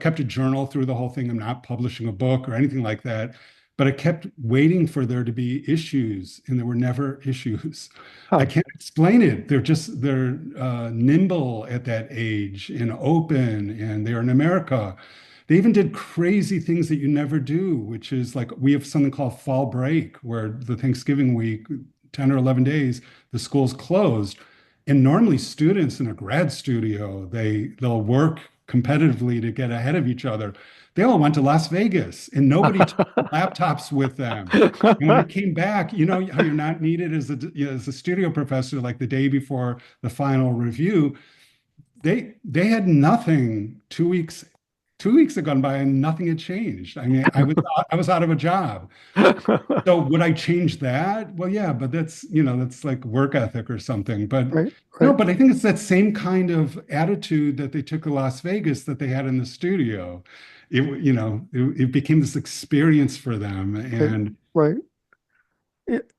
kept a journal through the whole thing. I'm not publishing a book or anything like that, but I kept waiting for there to be issues, and there were never issues. I Huh. can't explain it. They're nimble at that age and open, and they're in America. They even did crazy things that you never do, which is like we have something called fall break, where the Thanksgiving week, 10 or 11 days, the school's closed. And normally students in a grad studio, they'll work competitively to get ahead of each other. They all went to Las Vegas and nobody took laptops with them. And when they came back, you know how you're not needed as a studio professor like the day before the final review. They had nothing 2 weeks. 2 weeks had gone by and nothing had changed. I mean, I was out of a job. So would I change that? Well, yeah, but that's like work ethic or something. But Right, no, right. but I think it's that same kind of attitude that they took to Las Vegas that they had in the studio. It became this experience for them. Right, And right.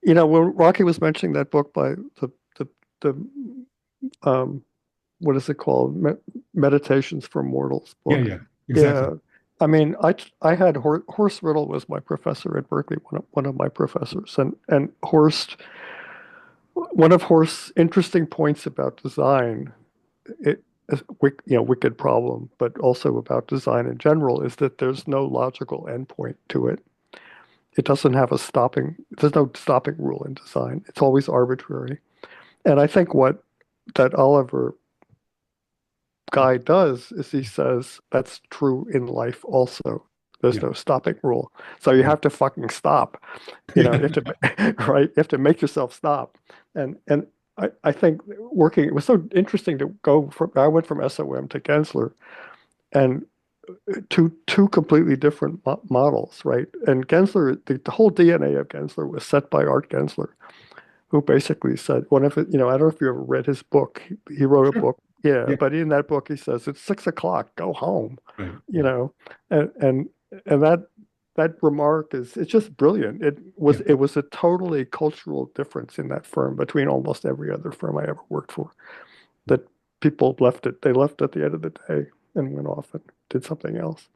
When Rocky was mentioning that book by the um, what is it called? Meditations for Mortals yeah, book. yeah, exactly. Yeah. I mean, I had Horst Riddle was my professor at Berkeley, one of my professors, and one of Horst's interesting points about design, it is, wicked problem, but also about design in general, is that there's no logical endpoint to it. It doesn't have there's no stopping rule in design. It's always arbitrary. And I think what that Oliver guy does is he says that's true in life also. There's Yeah, no stopping rule. So you yeah, have to fucking stop. You have to, right? You have to make yourself stop. And I think it was so interesting to I went from SOM to Gensler and two completely different models, right? And Gensler, the whole DNA of Gensler was set by Art Gensler, who basically said one of it, I don't know if you ever read his book. He wrote a sure. book, yeah, Yeah, but in that book he says it's 6 o'clock, go home, right. you Yeah, know, and that remark it's just brilliant. It was yeah. it was a totally cultural difference in that firm between almost every other firm I ever worked for. That people they left at the end of the day and went off and did something else.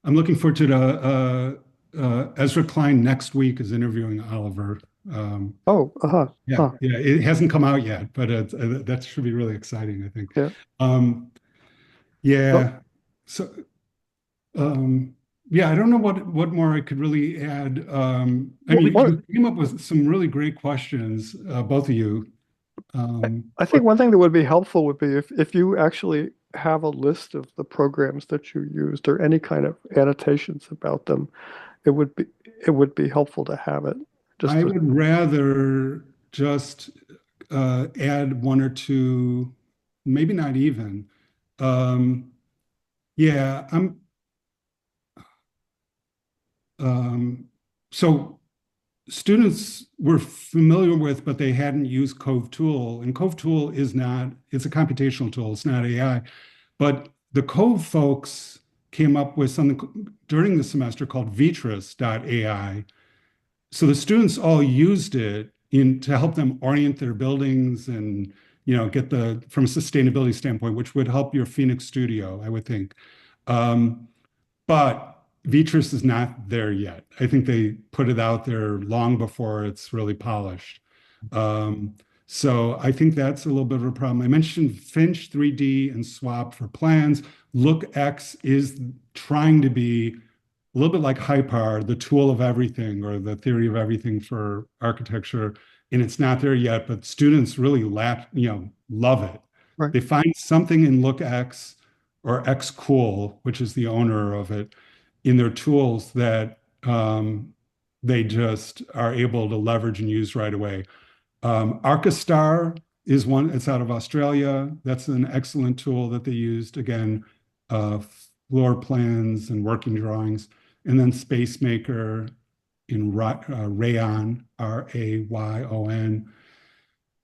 I'm looking forward to Ezra Klein next week is interviewing Oliver. Um, Oh, uh-huh, Yeah, huh, yeah, it hasn't come out yet, but that should be really exciting, I think. yeah. Um, Well, yeah, so yeah, I don't know what more I could really add. I what, mean, what you came up with some really great questions, both of you. I But think one thing that would be helpful would be if you actually have a list of the programs that you used or any kind of annotations about them, it would be it would be helpful to have it. Just I to, would rather just add one or two, maybe not even. Um, yeah, um, so students were familiar with, but they hadn't used Cove Tool. And Cove Tool it's a computational tool, it's not AI. But the Cove folks came up with something during the semester called Vitris.ai. So the students all used it to help them orient their buildings and get from a sustainability standpoint, which would help your Phoenix studio, I would think. Um, but Vitris is not there yet. I think they put it out there long before it's really polished. Um, so I think that's a little bit of a problem. I mentioned Finch 3D and Swap for plans. LookX is trying to be a little bit like Hypar, the tool of everything or the theory of everything for architecture. And it's not there yet, but students really love it. right. They find something in LookX or XCool, which is the owner of it, in their tools that they just are able to leverage and use right away. Archistar is one, it's out of Australia. That's an excellent tool that they used. Again, uh, floor plans and working drawings. And then SpaceMaker in Rayon, Rayon.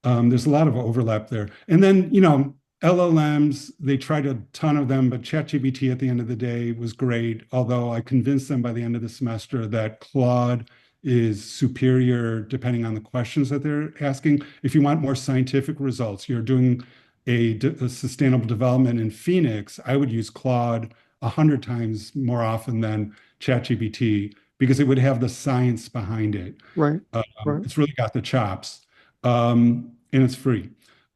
There's a lot of overlap there. And then, you know, LLMs, they tried a ton of them, but ChatGPT at the end of the day was great. Although I convinced them by the end of the semester that Claude is superior depending on the questions that they're asking. If you want more scientific results, you're doing a sustainable development in Phoenix, I would use Claude 100 times more often than ChatGPT because it would have the science behind it. Right. Right. It's really got the chops, and it's free.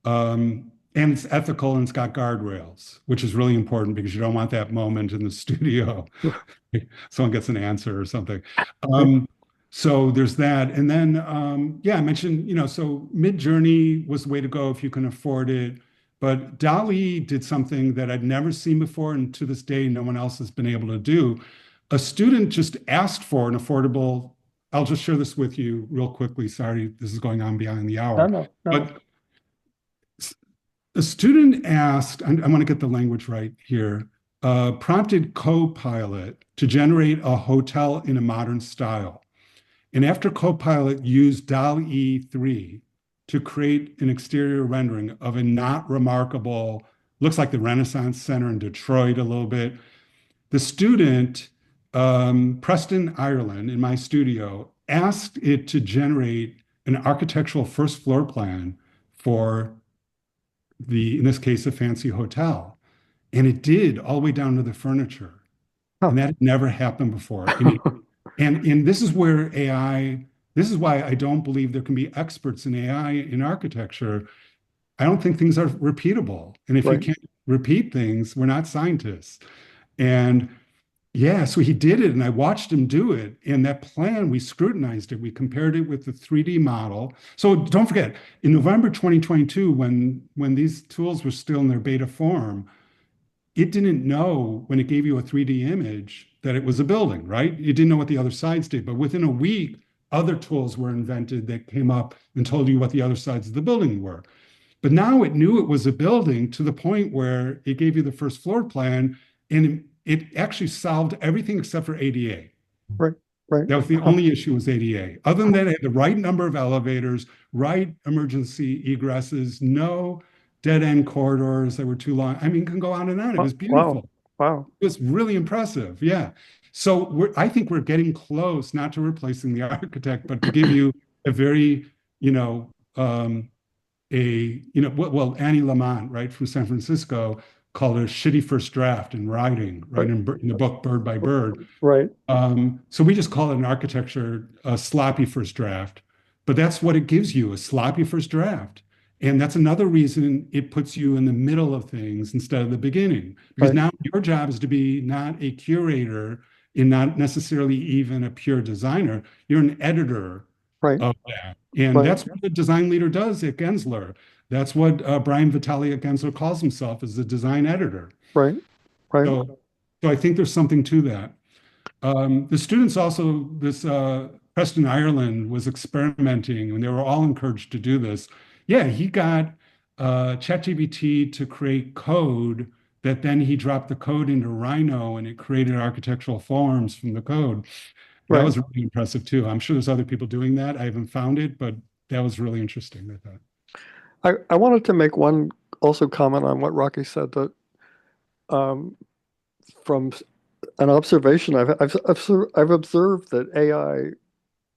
And it's ethical and it's got guardrails, which is really important because you don't want that moment in the studio. Someone gets an answer or something. So there's that. And then, yeah, I mentioned, you know, so Midjourney was the way to go if you can afford it. But DALL-E did something that I'd never seen before, and to this day, no one else has been able to do. A student just asked for an affordable. I'll just share this with you real quickly. Sorry, this is going on beyond the hour. No. But a student asked, I want to get the language right here, prompted Copilot to generate a hotel in a modern style. And after Copilot used DALL-E 3 to create an exterior rendering of a not remarkable, looks like the Renaissance Center in Detroit a little bit, the student, Preston Ireland, in my studio, asked it to generate an architectural first floor plan for in this case, a fancy hotel. And it did all the way down to the furniture. Oh. And that had never happened before. And this is where AI, this is why I don't believe there can be experts in AI in architecture. I don't think things are repeatable. And if you can't repeat things, we're not scientists. And yeah, so he did it and I watched him do it. And that plan, we scrutinized it. We compared it with the 3D model. So don't forget, in November 2022, when these tools were still in their beta form, it didn't know when it gave you a 3D image that it was a building, right? It didn't know what the other sides did. But within a week, other tools were invented that came up and told you what the other sides of the building were. But now it knew it was a building to the point where it gave you the first floor plan and it actually solved everything except for ADA. Right. That was the only issue was ADA. Other than that, it had the right number of elevators, right emergency egresses, no dead-end corridors that were too long. I mean, it can go on and on. It was beautiful. Wow. It was really impressive. Yeah. So I think we're getting close, not to replacing the architect, but to give you a very, well, Annie Lamont, right, from San Francisco, called it a shitty first draft in writing, right, in the book Bird by Bird. Right. So we just call it in architecture a sloppy first draft, but that's what it gives you, a sloppy first draft. And that's another reason it puts you in the middle of things instead of the beginning, because now your job is to be not a curator and not necessarily even a pure designer. You're an editor of that. And that's what the design leader does at Gensler. That's what Brian Vitale at Gensler calls himself, as a design editor. Right. So I think there's something to that. The students also, this Preston Ireland was experimenting, and they were all encouraged to do this. Yeah, he got ChatGPT to create code that then he dropped the code into Rhino and it created architectural forms from the code. That was really impressive too. I'm sure there's other people doing that. I haven't found it, but that was really interesting, I thought. I wanted to make one also comment on what Rocky said, that from an observation I've observed that AI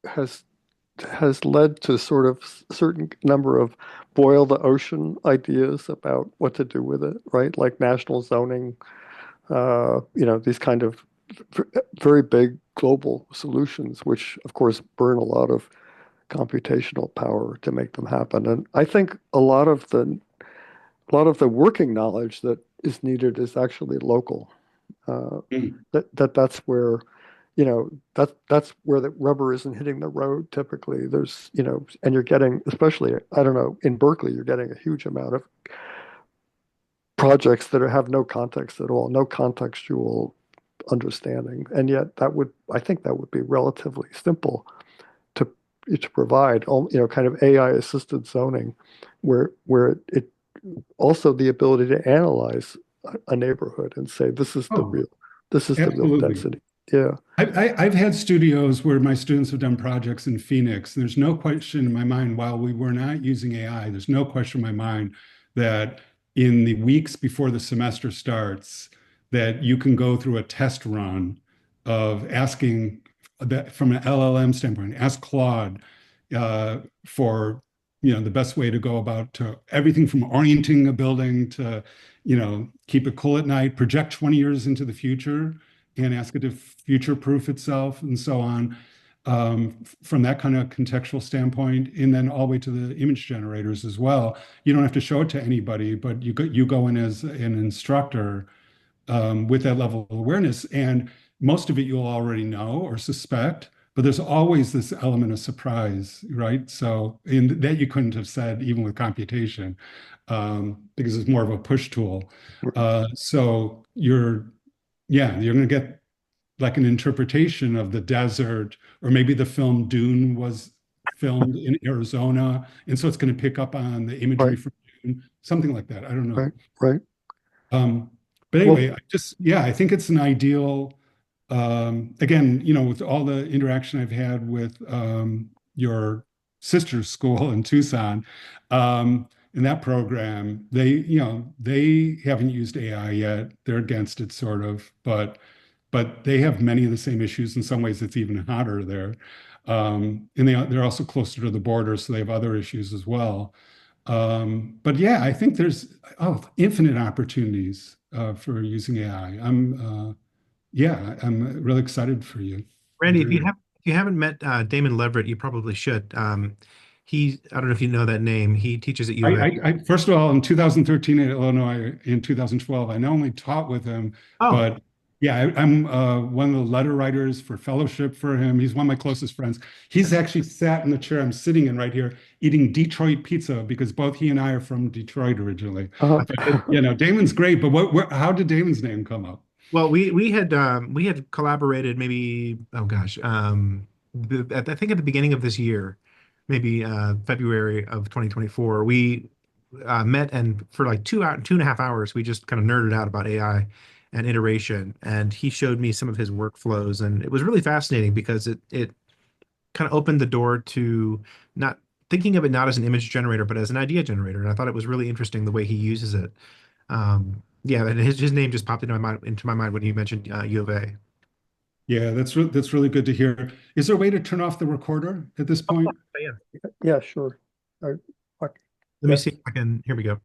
has led to sort of certain number of boil the ocean ideas about what to do with it, right? Like national zoning, these kind of very big global solutions, which of course burn a lot of computational power to make them happen. And I think a lot of the working knowledge that is needed is actually local. That's where, that's where the rubber isn't hitting the road typically. There's, and you're getting, especially, I don't know, in Berkeley, you're getting a huge amount of projects that have no context at all, no contextual understanding. And yet I think that would be relatively simple to provide, kind of AI assisted zoning where it also the ability to analyze a neighborhood and say, this is the real density. Yeah. I've had studios where my students have done projects in Phoenix. And there's no question in my mind, while we were not using AI, there's no question in my mind that in the weeks before the semester starts, that you can go through a test run of asking that from an LLM standpoint, ask Claude for the best way to go about to everything from orienting a building to keep it cool at night, project 20 years into the future and ask it to future proof itself and so on, from that kind of contextual standpoint. And then all the way to the image generators as well. You don't have to show it to anybody, but you go in as an instructor with that level of awareness. And most of it you'll already know or suspect, but there's always this element of surprise, right? So in that you couldn't have said even with computation, because it's more of a push tool. So you're going to get like an interpretation of the desert, or maybe the film Dune was filmed in Arizona, and so it's going to pick up on the imagery Right. from Dune, something like that. I don't know. Right. Right. Um, but Well, anyway, I think it's an ideal, again, with all the interaction I've had with your sister's school in Tucson, in that program, they haven't used AI yet. They're against it, sort of, but they have many of the same issues. In some ways, it's even hotter there. And they're also closer to the border, so they have other issues as well. But yeah, I think there's infinite opportunities for using AI. I'm really excited for you. Randy, Very- if you haven't met Damon Leverett, you probably should. I don't know if you know that name. He teaches at U of A. First of all, in 2013 at Illinois, in 2012, I not only taught with him, Oh, but yeah, I'm one of the letter writers for fellowship for him. He's one of my closest friends. He's actually sat in the chair I'm sitting in right here, eating Detroit pizza, because both he and I are from Detroit originally. uh, But, Damon's great, but how did Damon's name come up? well, we had collaborated maybe, oh gosh, I think at the beginning of this year, maybe February of 2024, we met, and for like 2.5 hours, we just kind of nerded out about AI and iteration. And he showed me some of his workflows, and it was really fascinating because it kind of opened the door to not thinking of it not as an image generator, but as an idea generator. And I thought it was really interesting the way he uses it. Yeah, and his name just popped into my mind when you mentioned U of A. Yeah, that's really good to hear. Is there a way to turn off the recorder at this point? Yeah. yeah, sure. I, Let me see if I can. Here we go.